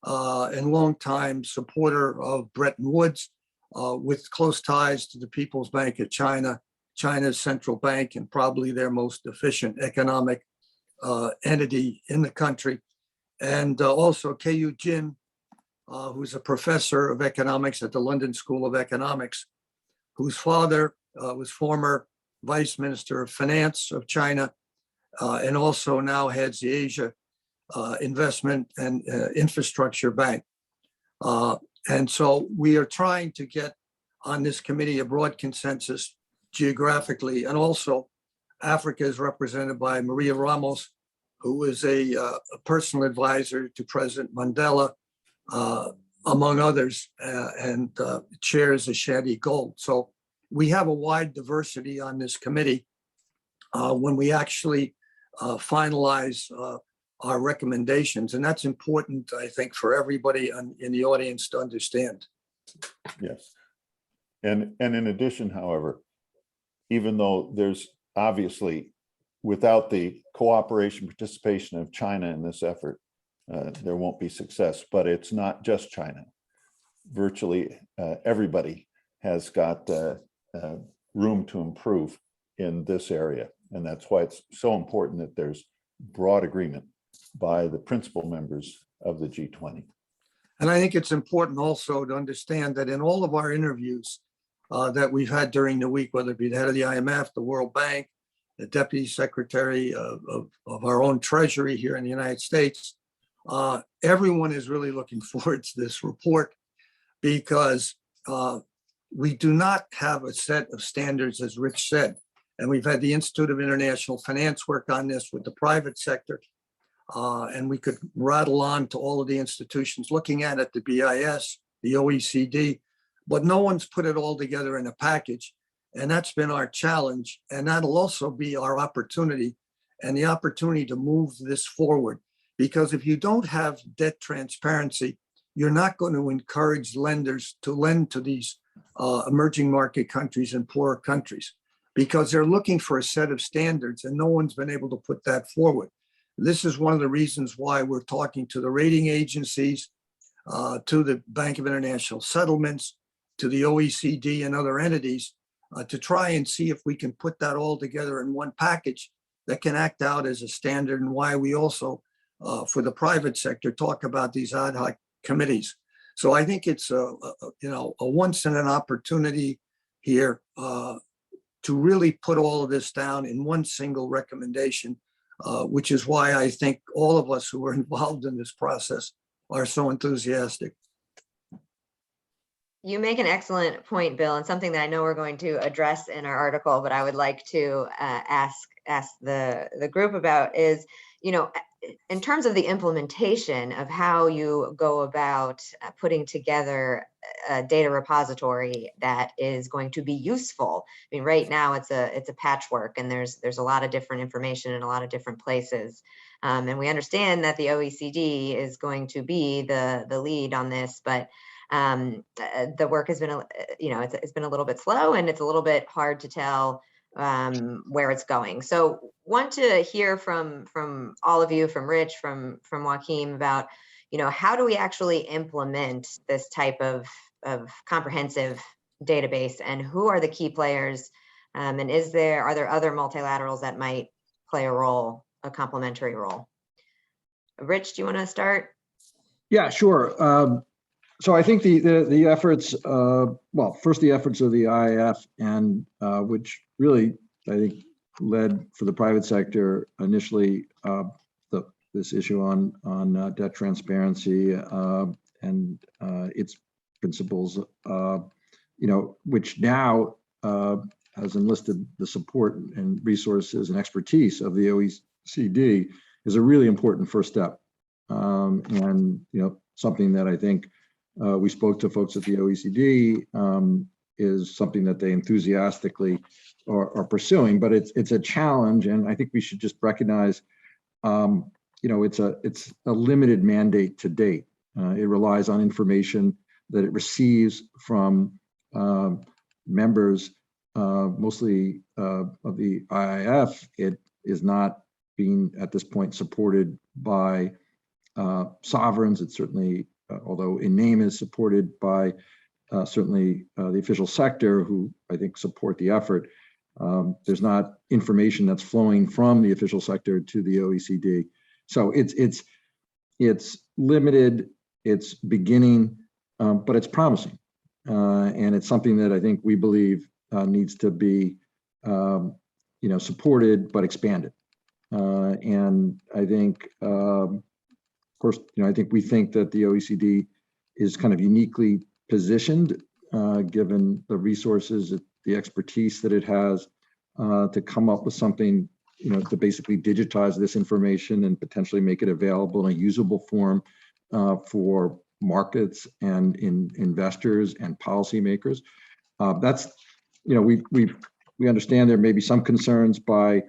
and longtime supporter of Bretton Woods, with close ties to the People's Bank of China, China's central bank, and probably their most efficient economic entity in the country. And also Keiyu Jin, who's a professor of economics at the London School of Economics, whose father was former Vice Minister of Finance of China, and also now heads the Asia Investment and Infrastructure Bank. And so we are trying to get on this committee a broad consensus geographically, and also Africa is represented by Maria Ramos, who is a personal advisor to President Mandela, among others, and chairs Ashanti Gold. So we have a wide diversity on this committee when we actually finalize our recommendations. And that's important, I think, for everybody in the audience to understand. Yes. And in addition, however, even though there's obviously, without the cooperation, participation of China in this effort, there won't be success. But it's not just China. Virtually everybody has got room to improve in this area. And that's why it's so important that there's broad agreement by the principal members of the G20. And I think it's important also to understand that in all of our interviews that we've had during the week, whether it be the head of the IMF, the World Bank, the Deputy Secretary of our own Treasury here in the United States, everyone is really looking forward to this report, because we do not have a set of standards, as Rich said. And we've had the Institute of International Finance work on this with the private sector. And we could rattle on to all of the institutions looking at it, the BIS, the OECD, but no one's put it all together in a package. And that's been our challenge. And that'll also be our opportunity, and the opportunity to move this forward. Because if you don't have debt transparency, you're not going to encourage lenders to lend to these emerging market countries and poorer countries, because they're looking for a set of standards, and no one's been able to put that forward. This is one of the reasons why we're talking to the rating agencies, to the Bank of International Settlements, to the OECD and other entities, to try and see if we can put that all together in one package that can act out as a standard, and why we also, for the private sector, talk about these ad hoc committees. So I think it's a once in an opportunity here to really put all of this down in one single recommendation, which is why I think all of us who are involved in this process are so enthusiastic. You make an excellent point, Bill, and something that I know we're going to address in our article, but I would like to ask the group about is, in terms of the implementation of how you go about putting together a data repository that is going to be useful. I mean, right now it's a patchwork, and there's a lot of different information in a lot of different places. And we understand that the OECD is going to be the lead on this, but the work has been, it's been a little bit slow, and it's a little bit hard to tell where it's going. So want to hear from all of you, from Rich, from Joaquim, about, how do we actually implement this type of comprehensive database, and who are the key players, and are there other multilaterals that might play a complementary role? Rich, do you want to start? Yeah, sure. So I think the efforts, first the efforts of the IIF, and which really, I think, led for the private sector initially this issue on debt transparency and its principles, which now has enlisted the support and resources and expertise of the OECD, is a really important first step. And something that I think we spoke to folks at the OECD is something that they enthusiastically are pursuing, but it's a challenge, and I think we should just recognize, it's a limited mandate to date. It relies on information that it receives from members, mostly of the IIF. It is not being at this point supported by sovereigns. It's certainly, although in name, is supported by certainly the official sector, who I think support the effort. There's not information that's flowing from the official sector to the OECD. So it's limited, it's beginning, but it's promising. And it's something that I think we believe needs to be supported but expanded. And I think, of course, I think we think that the OECD is kind of uniquely positioned, given the resources, the expertise that it has, to come up with something, to basically digitize this information and potentially make it available in a usable form for markets and investors and policymakers. That's, we understand there may be some concerns by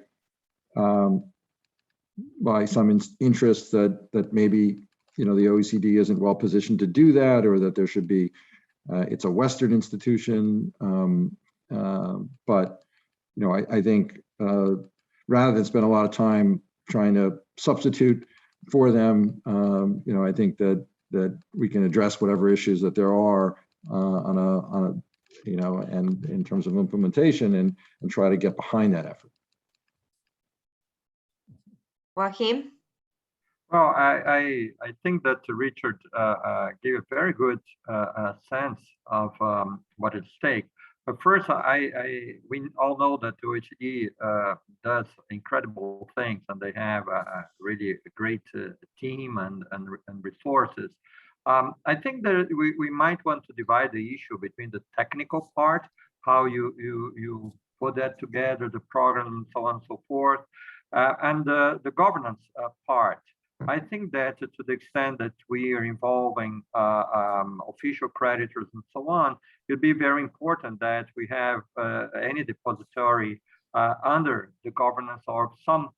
some interests that maybe, the OECD isn't well positioned to do that, or that there should be, it's a Western institution. But, I think rather than spend a lot of time trying to substitute for them, I think that we can address whatever issues that there are on a and in terms of implementation, and try to get behind that effort. Joaquim? Well, I think that Richard gave a very good sense of what is at stake. But first, we all know that the OECD does incredible things, and they have really a great team and resources. I think that we might want to divide the issue between the technical part, how you put that together, the program, and so on and so forth, and the governance part. I think that to the extent that we are involving official creditors and so on, it'll be very important that we have any depository under the governance of some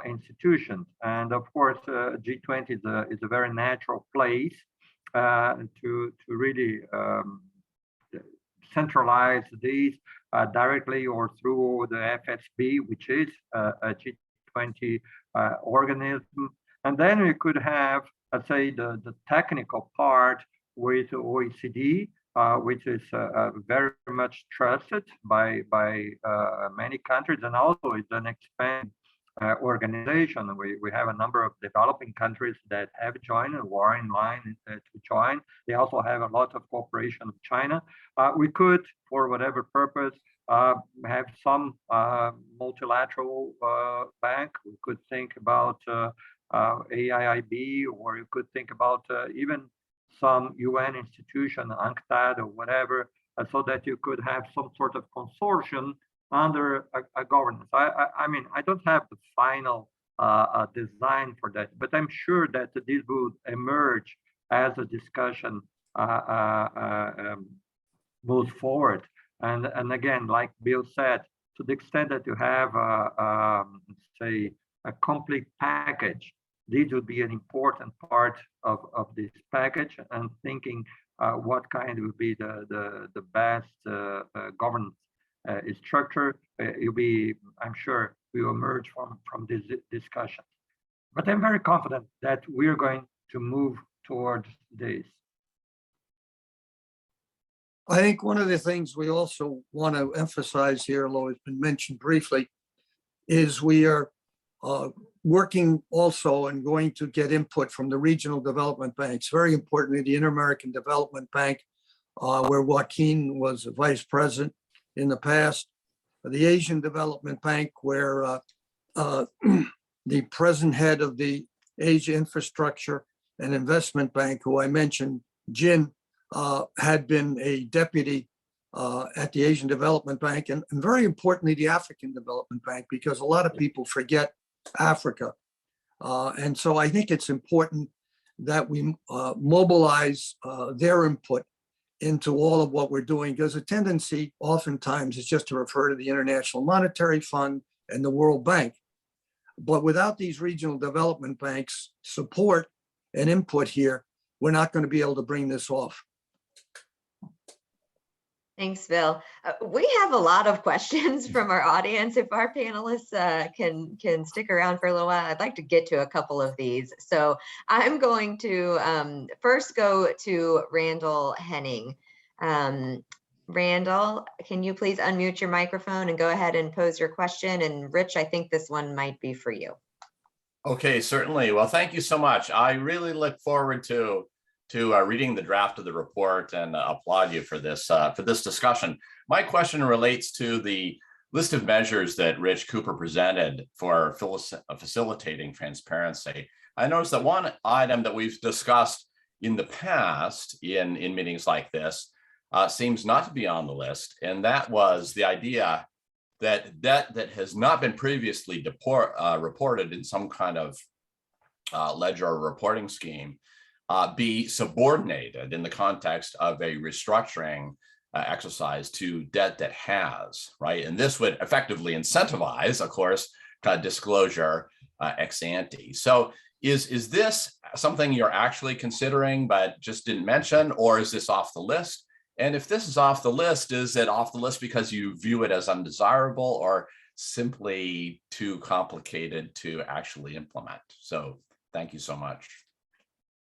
institutions. And of course, G20 is a very natural place to really centralize these directly or through the FSB, which is a G20 organism. And then we could have, let's say, the technical part with OECD, which is very much trusted by many countries, and also it's an expanded organization. We have a number of developing countries that have joined and were in line to join. They also have a lot of cooperation with China. We could, for whatever purpose, have some multilateral bank. We could think about AIIB, or you could think about even some UN institution, UNCTAD or whatever, so that you could have some sort of consortium under a governance. I mean, I don't have the final design for that, but I'm sure that this would emerge as a discussion moves forward. And again, like Bill said, to the extent that you have, say, a complete package, this would be an important part of this package, and thinking what kind would be the best governance structure. You'll be, I'm sure, we will emerge from this discussion. But I'm very confident that we're going to move towards this. I think one of the things we also want to emphasize here, although it's been mentioned briefly, is we are working also and going to get input from the regional development banks. Very importantly, the Inter-American Development Bank, where Joaquin was vice president in the past, the Asian Development Bank, where the present head of the Asia Infrastructure and Investment Bank, who I mentioned, Jin, had been a deputy at the Asian Development Bank, and very importantly, the African Development Bank, because a lot of people forget Africa. And so I think it's important that we mobilize their input into all of what we're doing, because a tendency oftentimes is just to refer to the International Monetary Fund and the World Bank. But without these regional development banks' support and input here, we're not going to be able to bring this off. Thanks, Bill. We have a lot of questions from our audience. If our panelists can stick around for a little while, I'd like to get to a couple of these. So I'm going to first go to Randall Henning. Randall, can you please unmute your microphone and go ahead and pose your question? And Rich, I think this one might be for you. Okay, certainly. Well, thank you so much. I really look forward to reading the draft of the report and applaud you for this discussion. My question relates to the list of measures that Rich Cooper presented for facilitating transparency. I noticed that one item that we've discussed in the past in meetings like this seems not to be on the list, and that was the idea that debt that has not been previously reported in some kind of ledger or reporting scheme be subordinated in the context of a restructuring exercise to debt that has, right? And this would effectively incentivize, of course, disclosure ex ante. So is this something you're actually considering but just didn't mention, or is this off the list? And if this is off the list, is it off the list because you view it as undesirable or simply too complicated to actually implement? So thank you so much.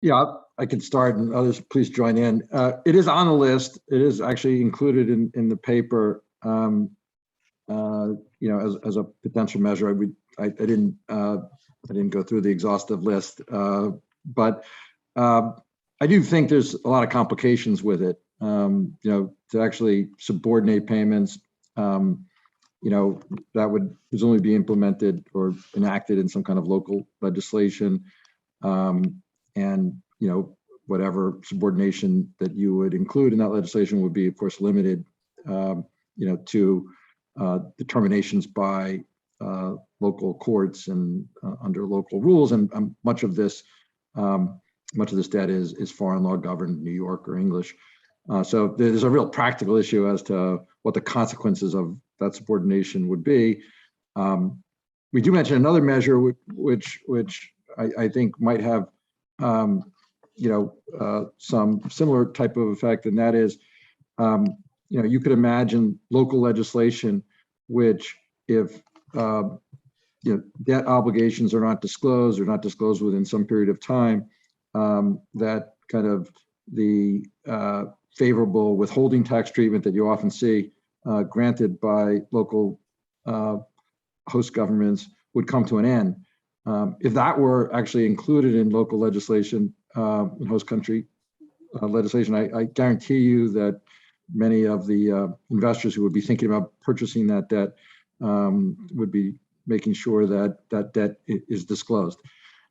Yeah, I can start and others please join in. It is on the list. It is actually included in the paper, you know, as a potential measure. I didn't go through the exhaustive list, but I do think there's a lot of complications with it. You know, to actually subordinate payments, you know, that would presumably be implemented or enacted in some kind of local legislation. And, you know, whatever subordination that you would include in that legislation would be, of course, limited, you know, to determinations by local courts and under local rules. And much of this debt is foreign law governed, New York or English. So there's a real practical issue as to what the consequences of that subordination would be. We do mention another measure which I think might have you know, some similar type of effect, and that is, you know, you could imagine local legislation which, if you know, debt obligations are not disclosed within some period of time, that kind of the favorable withholding tax treatment that you often see granted by local host governments would come to an end. If that were actually included in local legislation, in host country legislation, I guarantee you that many of the investors who would be thinking about purchasing that debt would be making sure that that debt is disclosed.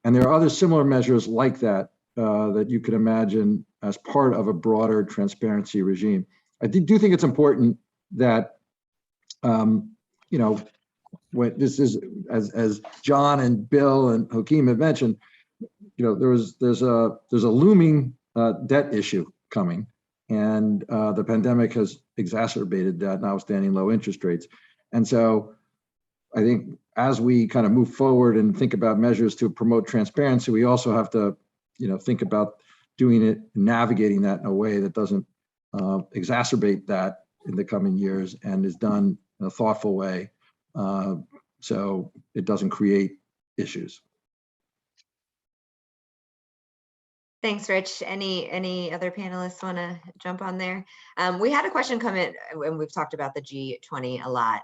And there are other similar measures like that that you could imagine as part of a broader transparency regime. I do think it's important that, you know, when this is, as John and Bill and Joaquin have mentioned, you know, there's a looming debt issue coming, and the pandemic has exacerbated that, notwithstanding low interest rates. And so I think as we kind of move forward and think about measures to promote transparency, we also have to, you know, think about doing it, navigating that in a way that doesn't exacerbate that in the coming years and is done in a thoughtful way, so it doesn't create issues. Thanks, Rich. Any other panelists want to jump on there? We had a question come in, and we've talked about the G20 a lot.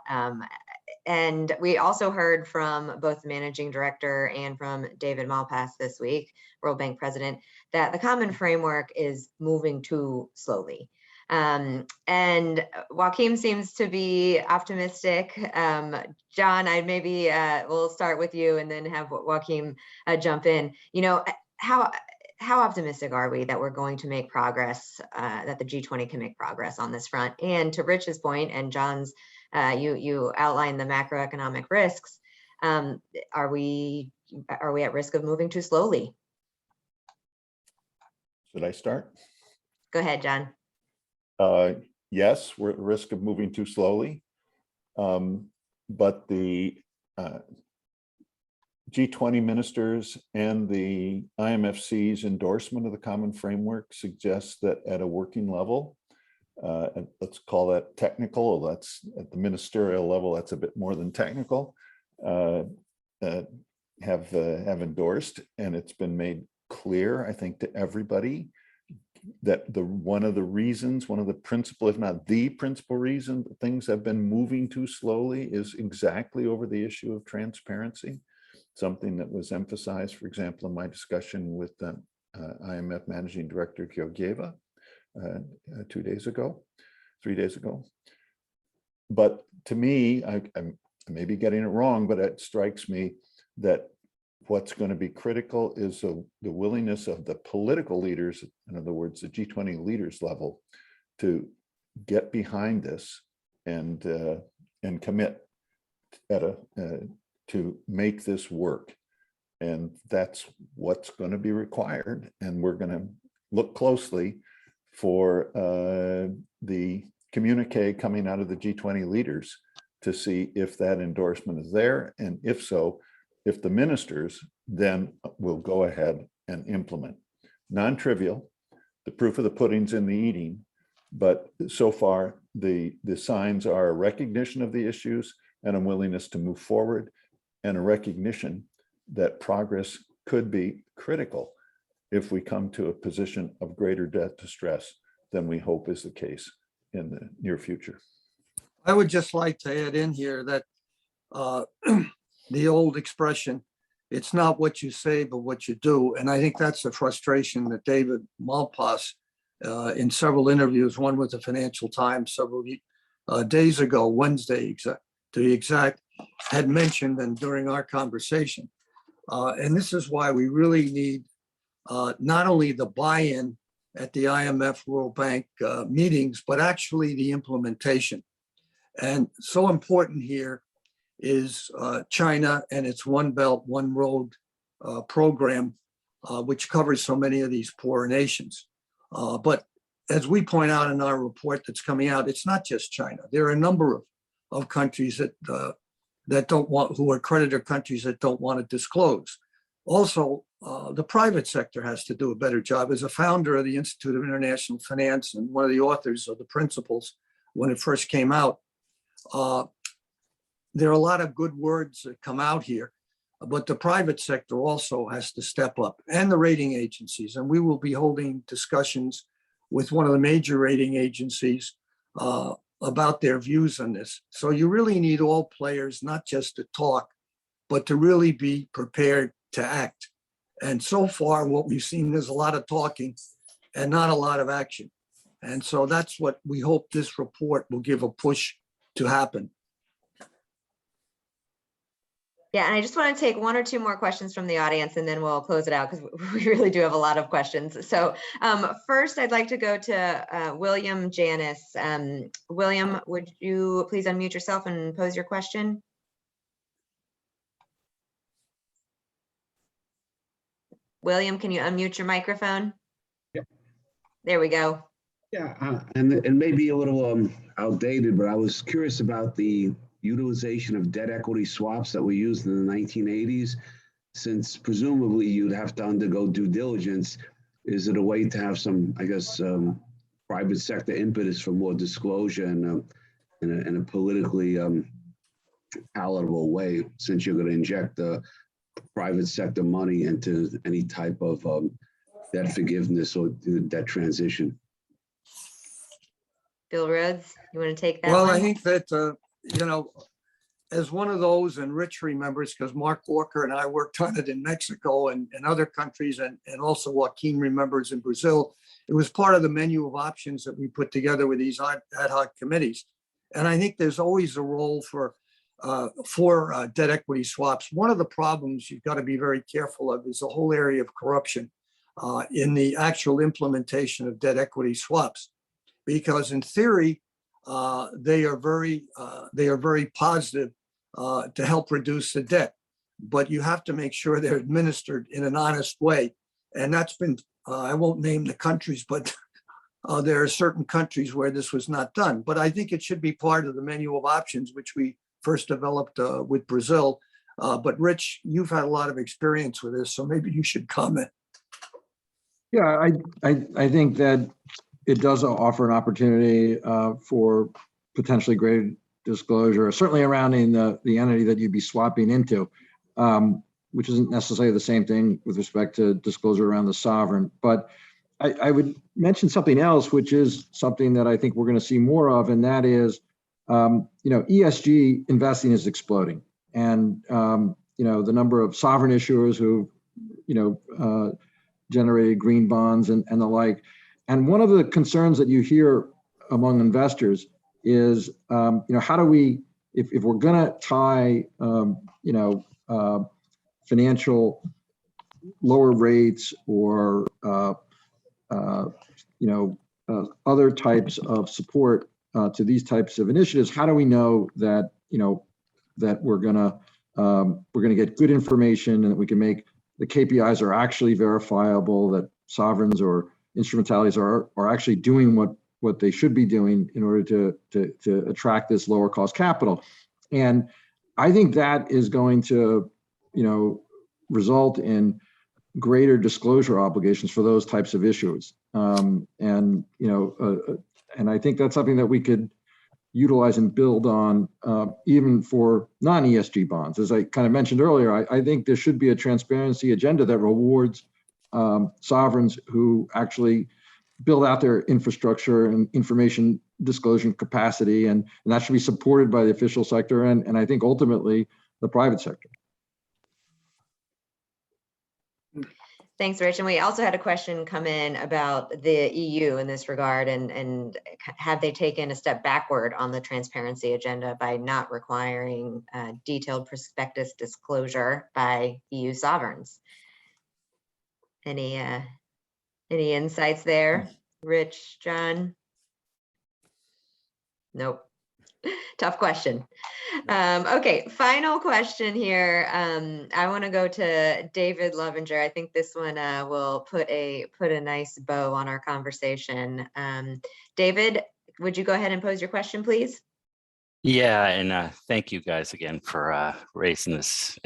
And we also heard from both the managing director and from David Malpass this week, World Bank president, that the common framework is moving too slowly. And Joachim seems to be optimistic. John, I maybe we'll start with you and then have Joachim jump in. You know, how optimistic are we that we're going to make progress, that the G20 can make progress on this front? And to Rich's point and John's, you outlined the macroeconomic risks. Are we at risk of moving too slowly? Should I start? Go ahead, John. Yes, we're at risk of moving too slowly, but the G20 ministers and the IMFC's endorsement of the common framework suggests that at a working level, and let's call that technical, that's at the ministerial level, that's a bit more than technical, have endorsed, and it's been made clear, I think, to everybody that one of the principal, if not the principal reason that things have been moving too slowly is exactly over the issue of transparency. Something that was emphasized, for example, in my discussion with IMF Managing Director Georgieva 3 days ago. But to me, I may be getting it wrong, but it strikes me that what's going to be critical is the willingness of the political leaders, in other words, the G20 leaders level, to get behind this and commit to make this work. And that's what's going to be required. And we're going to look closely for the communique coming out of the G20 leaders to see if that endorsement is there. And if so, if the ministers then will go ahead and implement. Non-trivial, the proof of the pudding's in the eating, but so far the signs are a recognition of the issues and a willingness to move forward, and a recognition that progress could be critical if we come to a position of greater debt distress than we hope is the case in the near future. I would just like to add in here that the old expression, it's not what you say, but what you do. And I think that's the frustration that David Malpass, in several interviews, one with the Financial Times several days ago, Wednesday to be exact, had mentioned, and during our conversation. And this is why we really need not only the buy-in at the IMF World Bank meetings, but actually the implementation. And so important here is China and its One Belt, One Road program, which covers so many of these poor nations. But as we point out in our report that's coming out, it's not just China. There are a number of countries that don't want, who are creditor countries that don't want to disclose. Also, the private sector has to do a better job. As a founder of the Institute of International Finance and one of the authors of the principles when it first came out, there are a lot of good words that come out here, but the private sector also has to step up, and the rating agencies. And we will be holding discussions with one of the major rating agencies about their views on this. So you really need all players, not just to talk, but to really be prepared to act. And so far, what we've seen is a lot of talking and not a lot of action. And so that's what we hope this report will give a push to happen. Yeah, and I just want to take one or two more questions from the audience, and then we'll close it out because we really do have a lot of questions. So first, I'd like to go to William Janis. William, would you please unmute yourself and pose your question? William, can you unmute your microphone? Yeah. There we go. Yeah, and maybe a little outdated, but I was curious about the utilization of debt equity swaps that were used in the 1980s, since presumably you'd have to undergo due diligence. is it a way to have some, I guess, private sector impetus for more disclosure and in a politically palatable way, since you're going to inject private sector money into any type of debt forgiveness or debt transition? Bill Rhodes, you want to take that Well, one? I think that, you know, as one of those, and Rich remembers, because Mark Walker and I worked on it in Mexico and other countries, and also Joaquin remembers in Brazil, it was part of the menu of options that we put together with these ad hoc committees. And I think there's always a role for debt equity swaps. One of the problems you've got to be very careful of is the whole area of corruption in the actual implementation of debt equity swaps, because in theory, they are very positive to help reduce the debt, but you have to make sure they're administered in an honest way. And that's been, I won't name the countries, but there are certain countries where this was not done. But I think it should be part of the menu of options, which we first developed with Brazil. But Rich, you've had a lot of experience with this, so maybe you should comment. Yeah, I think that it does offer an opportunity for potentially greater disclosure, certainly around the entity that you'd be swapping into, which isn't necessarily the same thing with respect to disclosure around the sovereign. But I would mention something else, which is something that I think we're going to see more of, and that is, ESG investing is exploding, and the number of sovereign issuers who, generated green bonds and the like. And one of the concerns that you hear among investors is, how do we, if we're going to tie, financial lower rates or, other types of support to these types of initiatives, how do we know that, that we're going to get good information and that we can make the KPIs are actually verifiable, that sovereigns or instrumentalities are actually doing what they should be doing in order to attract this lower cost capital. And I think that is going to, result in greater disclosure obligations for those types of issues. And I think that's something that we could utilize and build on even for non-ESG bonds. As I kind of mentioned earlier, I think there should be a transparency agenda that rewards sovereigns who actually build out their infrastructure and information disclosure capacity, and that should be supported by the official sector and I think ultimately the private sector. Thanks, Rich. And we also had a question come in about the EU in this regard, and have they taken a step backward on the transparency agenda by not requiring detailed prospectus disclosure by EU sovereigns? Any insights there, Rich, John? Nope. Tough question. Okay, final question here. I want to go to David Lovinger. I think this one will put a nice bow on our conversation. David, would you go ahead and pose your question, please? Yeah, and thank you guys again for raising this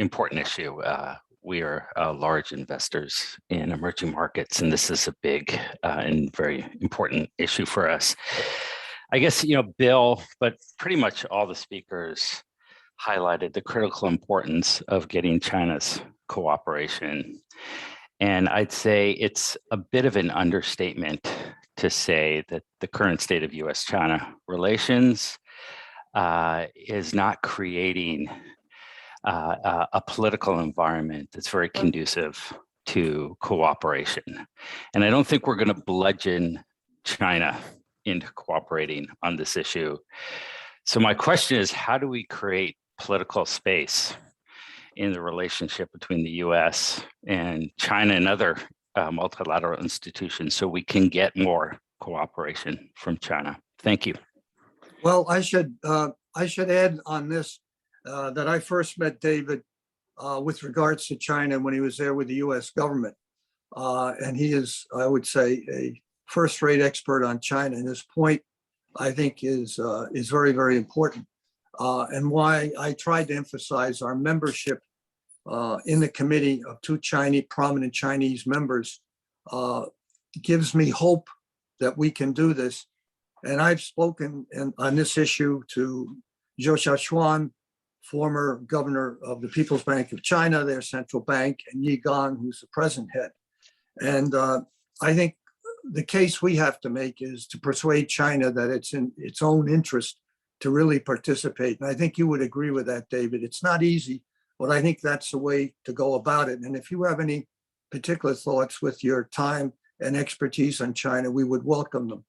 important issue. We are large investors in emerging markets, and this is a big and very important issue for us. I guess, Bill, but pretty much all the speakers highlighted the critical importance of getting China's cooperation. And I'd say it's a bit of an understatement to say that the current state of US-China relations is not creating a political environment that's very conducive to cooperation. And I don't think we're going to bludgeon China into cooperating on this issue. So my question is, how do we create political space in the relationship between the US and China and other multilateral institutions so we can get more cooperation from China? Thank you. Well, I should add on this that I first met David with regards to China when he was there with the US government. And he is, I would say, a first-rate expert on China. And his point, I think, is very, very important. And why I tried to emphasize our membership in the committee of two prominent Chinese members gives me hope that we can do this. And I've spoken on this issue to Zhou Xiaochuan, former governor of the People's Bank of China, their central bank, and Yi Gang, who's the present head. And I think the case we have to make is to persuade China that it's in its own interest to really participate. And I think you would agree with that, David. It's not easy, but I think that's the way to go about it. And if you have any particular thoughts with your time and expertise on China, we would welcome them.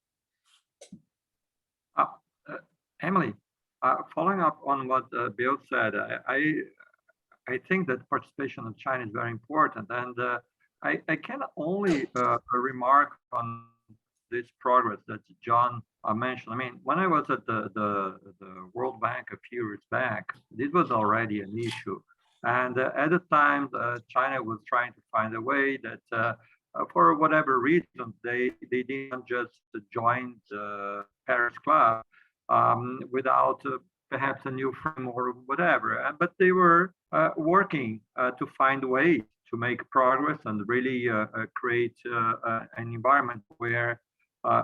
Emily, following up on what Bill said, I think that participation of China is very important. And I can only remark on this progress that John mentioned. I mean, when I was at the World Bank a few years back, this was already an issue. And at the time, China was trying to find a way that for whatever reason, they didn't just join the Paris Club without perhaps a new framework or whatever. But they were working to find ways to make progress and really create an environment where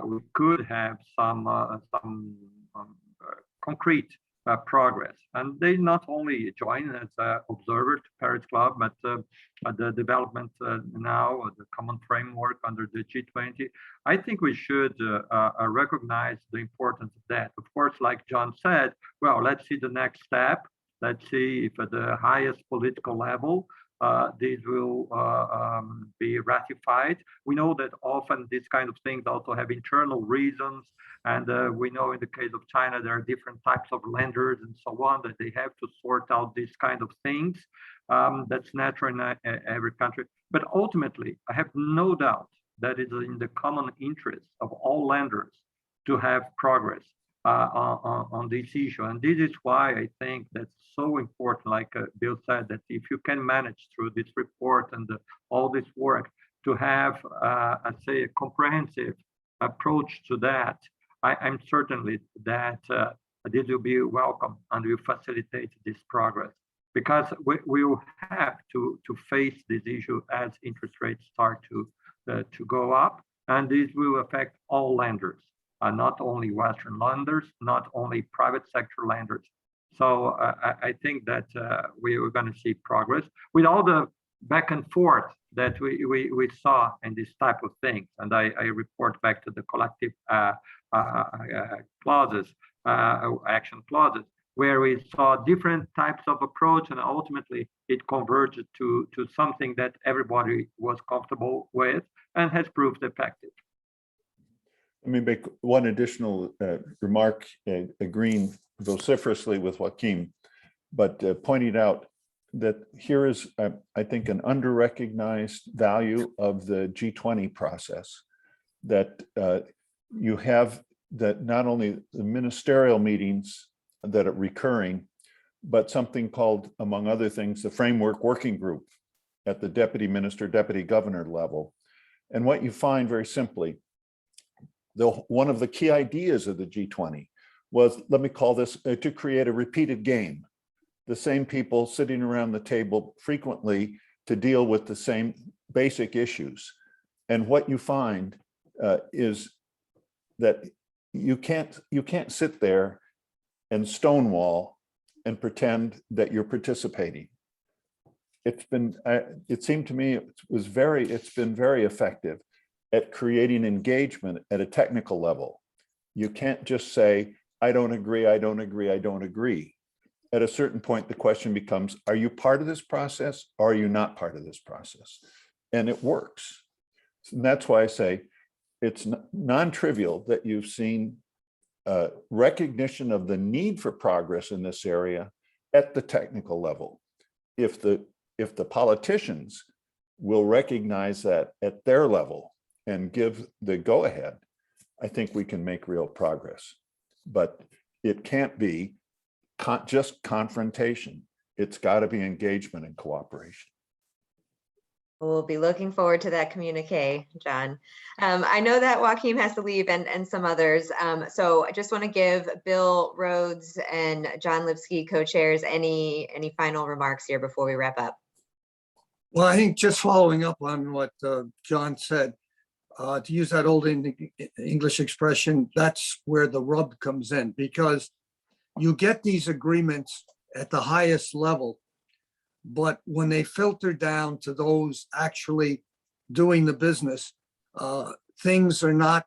we could have some concrete progress. And they not only joined as an observer to Paris Club, but the development now of the common framework under the G20. I think we should recognize the importance of that. Of course, like John said, well, let's see the next step. Let's see if at the highest political level, these will be ratified. We know that often these kind of things also have internal reasons. And we know in the case of China, there are different types of lenders and so on, that they have to sort out these kind of things. That's natural in every country. But ultimately, I have no doubt that it is in the common interest of all lenders to have progress on this issue. And this is why I think that's so important, like Bill said, that if you can manage through this report and all this work to have, I'd say, a comprehensive approach to that, I'm certainly that this will be welcome and will facilitate this progress, because we will have to face this issue as interest rates start to go up, and this will affect all lenders, not only Western lenders, not only private sector lenders. So I think that we're going to see progress with all the back and forth that we saw in this type of things. And I report back to the collective clauses, action clauses, where we saw different types of approach, and ultimately it converged to something that everybody was comfortable with and has proved effective. Let me make one additional remark, agreeing vociferously with Joaquin, but pointing out that here is, I think, an under-recognized value of the G20 process, that you have that not only the ministerial meetings that are recurring, but something called, among other things, the Framework Working Group at the deputy minister, deputy governor level. And what you find very simply, one of the key ideas of the G20 was, let me call this, to create a repeated game. The same people sitting around the table frequently to deal with the same basic issues. And what you find is that you can't sit there and stonewall and pretend that you're participating. It seemed to me it's been very effective at creating engagement at a technical level. You can't just say, I don't agree, I don't agree, I don't agree. At a certain point, the question becomes, are you part of this process or are you not part of this process? And it works. And that's why I say it's non-trivial that you've seen recognition of the need for progress in this area at the technical level. If the politicians will recognize that at their level and give the go-ahead, I think we can make real progress. But it can't be just confrontation. It's got to be engagement and cooperation. We'll be looking forward to that communique, John. I know that Joaquin has to leave and some others. So I just want to give Bill Rhodes and John Lipsky, co-chairs, any final remarks here before we wrap up. Well, I think just following up on what John said, to use that old English expression, that's where the rub comes in, because you get these agreements at the highest level, but when they filter down to those actually doing the business, things are not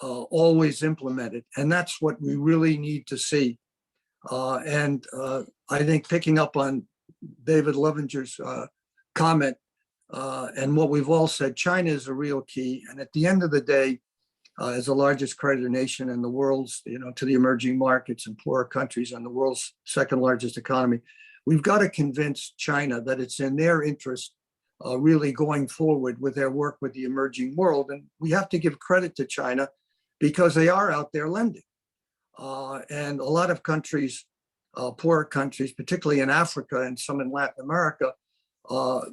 always implemented. And that's what we really need to see. And I think picking up on David Levenger's comment and what we've all said, China is a real key. And at the end of the day, as the largest creditor nation in the world's, to the emerging markets and poorer countries and the world's second largest economy, we've got to convince China that it's in their interest really going forward with their work with the emerging world. And we have to give credit to China because they are out there lending. And a lot of countries, poorer countries, particularly in Africa and some in Latin America,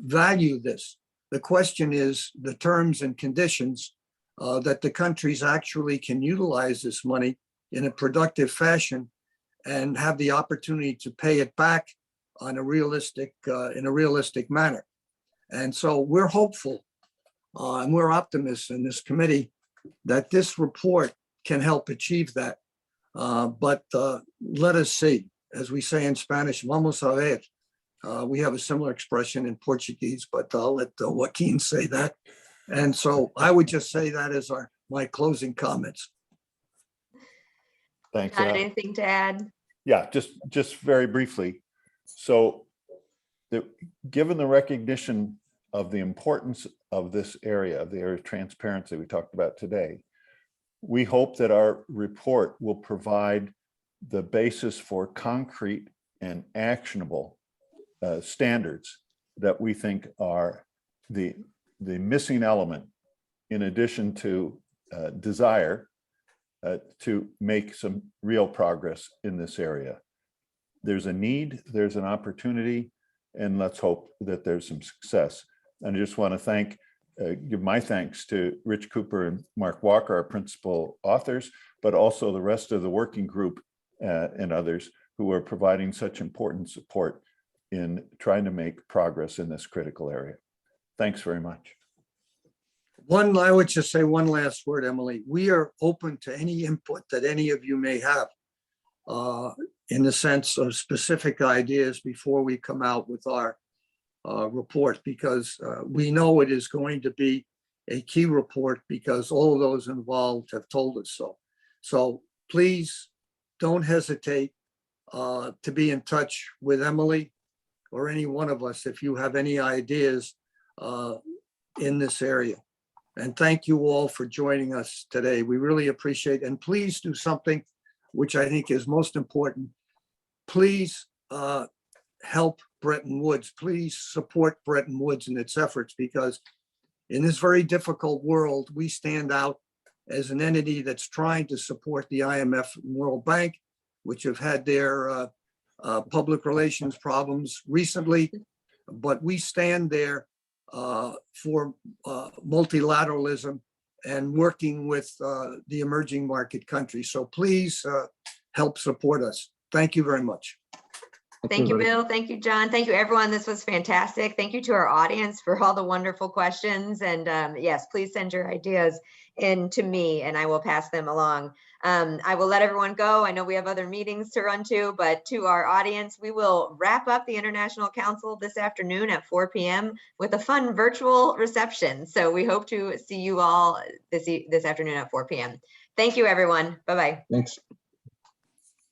value this. The question is the terms and conditions that the countries actually can utilize this money in a productive fashion and have the opportunity to pay it back on a realistic, in a realistic manner. And so we're hopeful and we're optimists in this committee that this report can help achieve that. But let us see, as we say in Spanish, vamos a ver. We have a similar expression in Portuguese, but I'll let Joaquin say that. And so I would just say that as my closing comments. Thanks. Got anything to add? Yeah, just very briefly. So given the recognition of the importance of this area, of the area of transparency we talked about today, we hope that our report will provide the basis for concrete and actionable standards that we think are the missing element, in addition to desire to make some real progress in this area. There's a need, there's an opportunity, and let's hope that there's some success. And I just want to give my thanks to Rich Cooper and Mark Walker, our principal authors, but also the rest of the working group and others who are providing such important support in trying to make progress in this critical area. Thanks very much. I would just say one last word, Emily. We are open to any input that any of you may have in the sense of specific ideas before we come out with our report, because we know it is going to be a key report because all of those involved have told us so. So please don't hesitate to be in touch with Emily or any one of us if you have any ideas in this area. And thank you all for joining us today. We really appreciate it. And please do something which I think is most important. Please help Bretton Woods. Please support Bretton Woods in its efforts, because in this very difficult world, we stand out as an entity that's trying to support the IMF and World Bank, which have had their public relations problems recently, but we stand there for multilateralism and working with the emerging market countries. So please help support us. Thank you very much. Thank you, Bill. Thank you, John. Thank you, everyone. This was fantastic. Thank you to our audience for all the wonderful questions. And yes, please send your ideas in to me and I will pass them along. I will let everyone go. I know we have other meetings to run to, but to our audience, we will wrap up the International Council this afternoon at 4 p.m. with a fun virtual reception. So we hope to see you all this afternoon at 4 p.m. Thank you, everyone. Bye-bye. Thanks.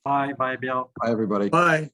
Bye, Bill. Bye, everybody. Bye.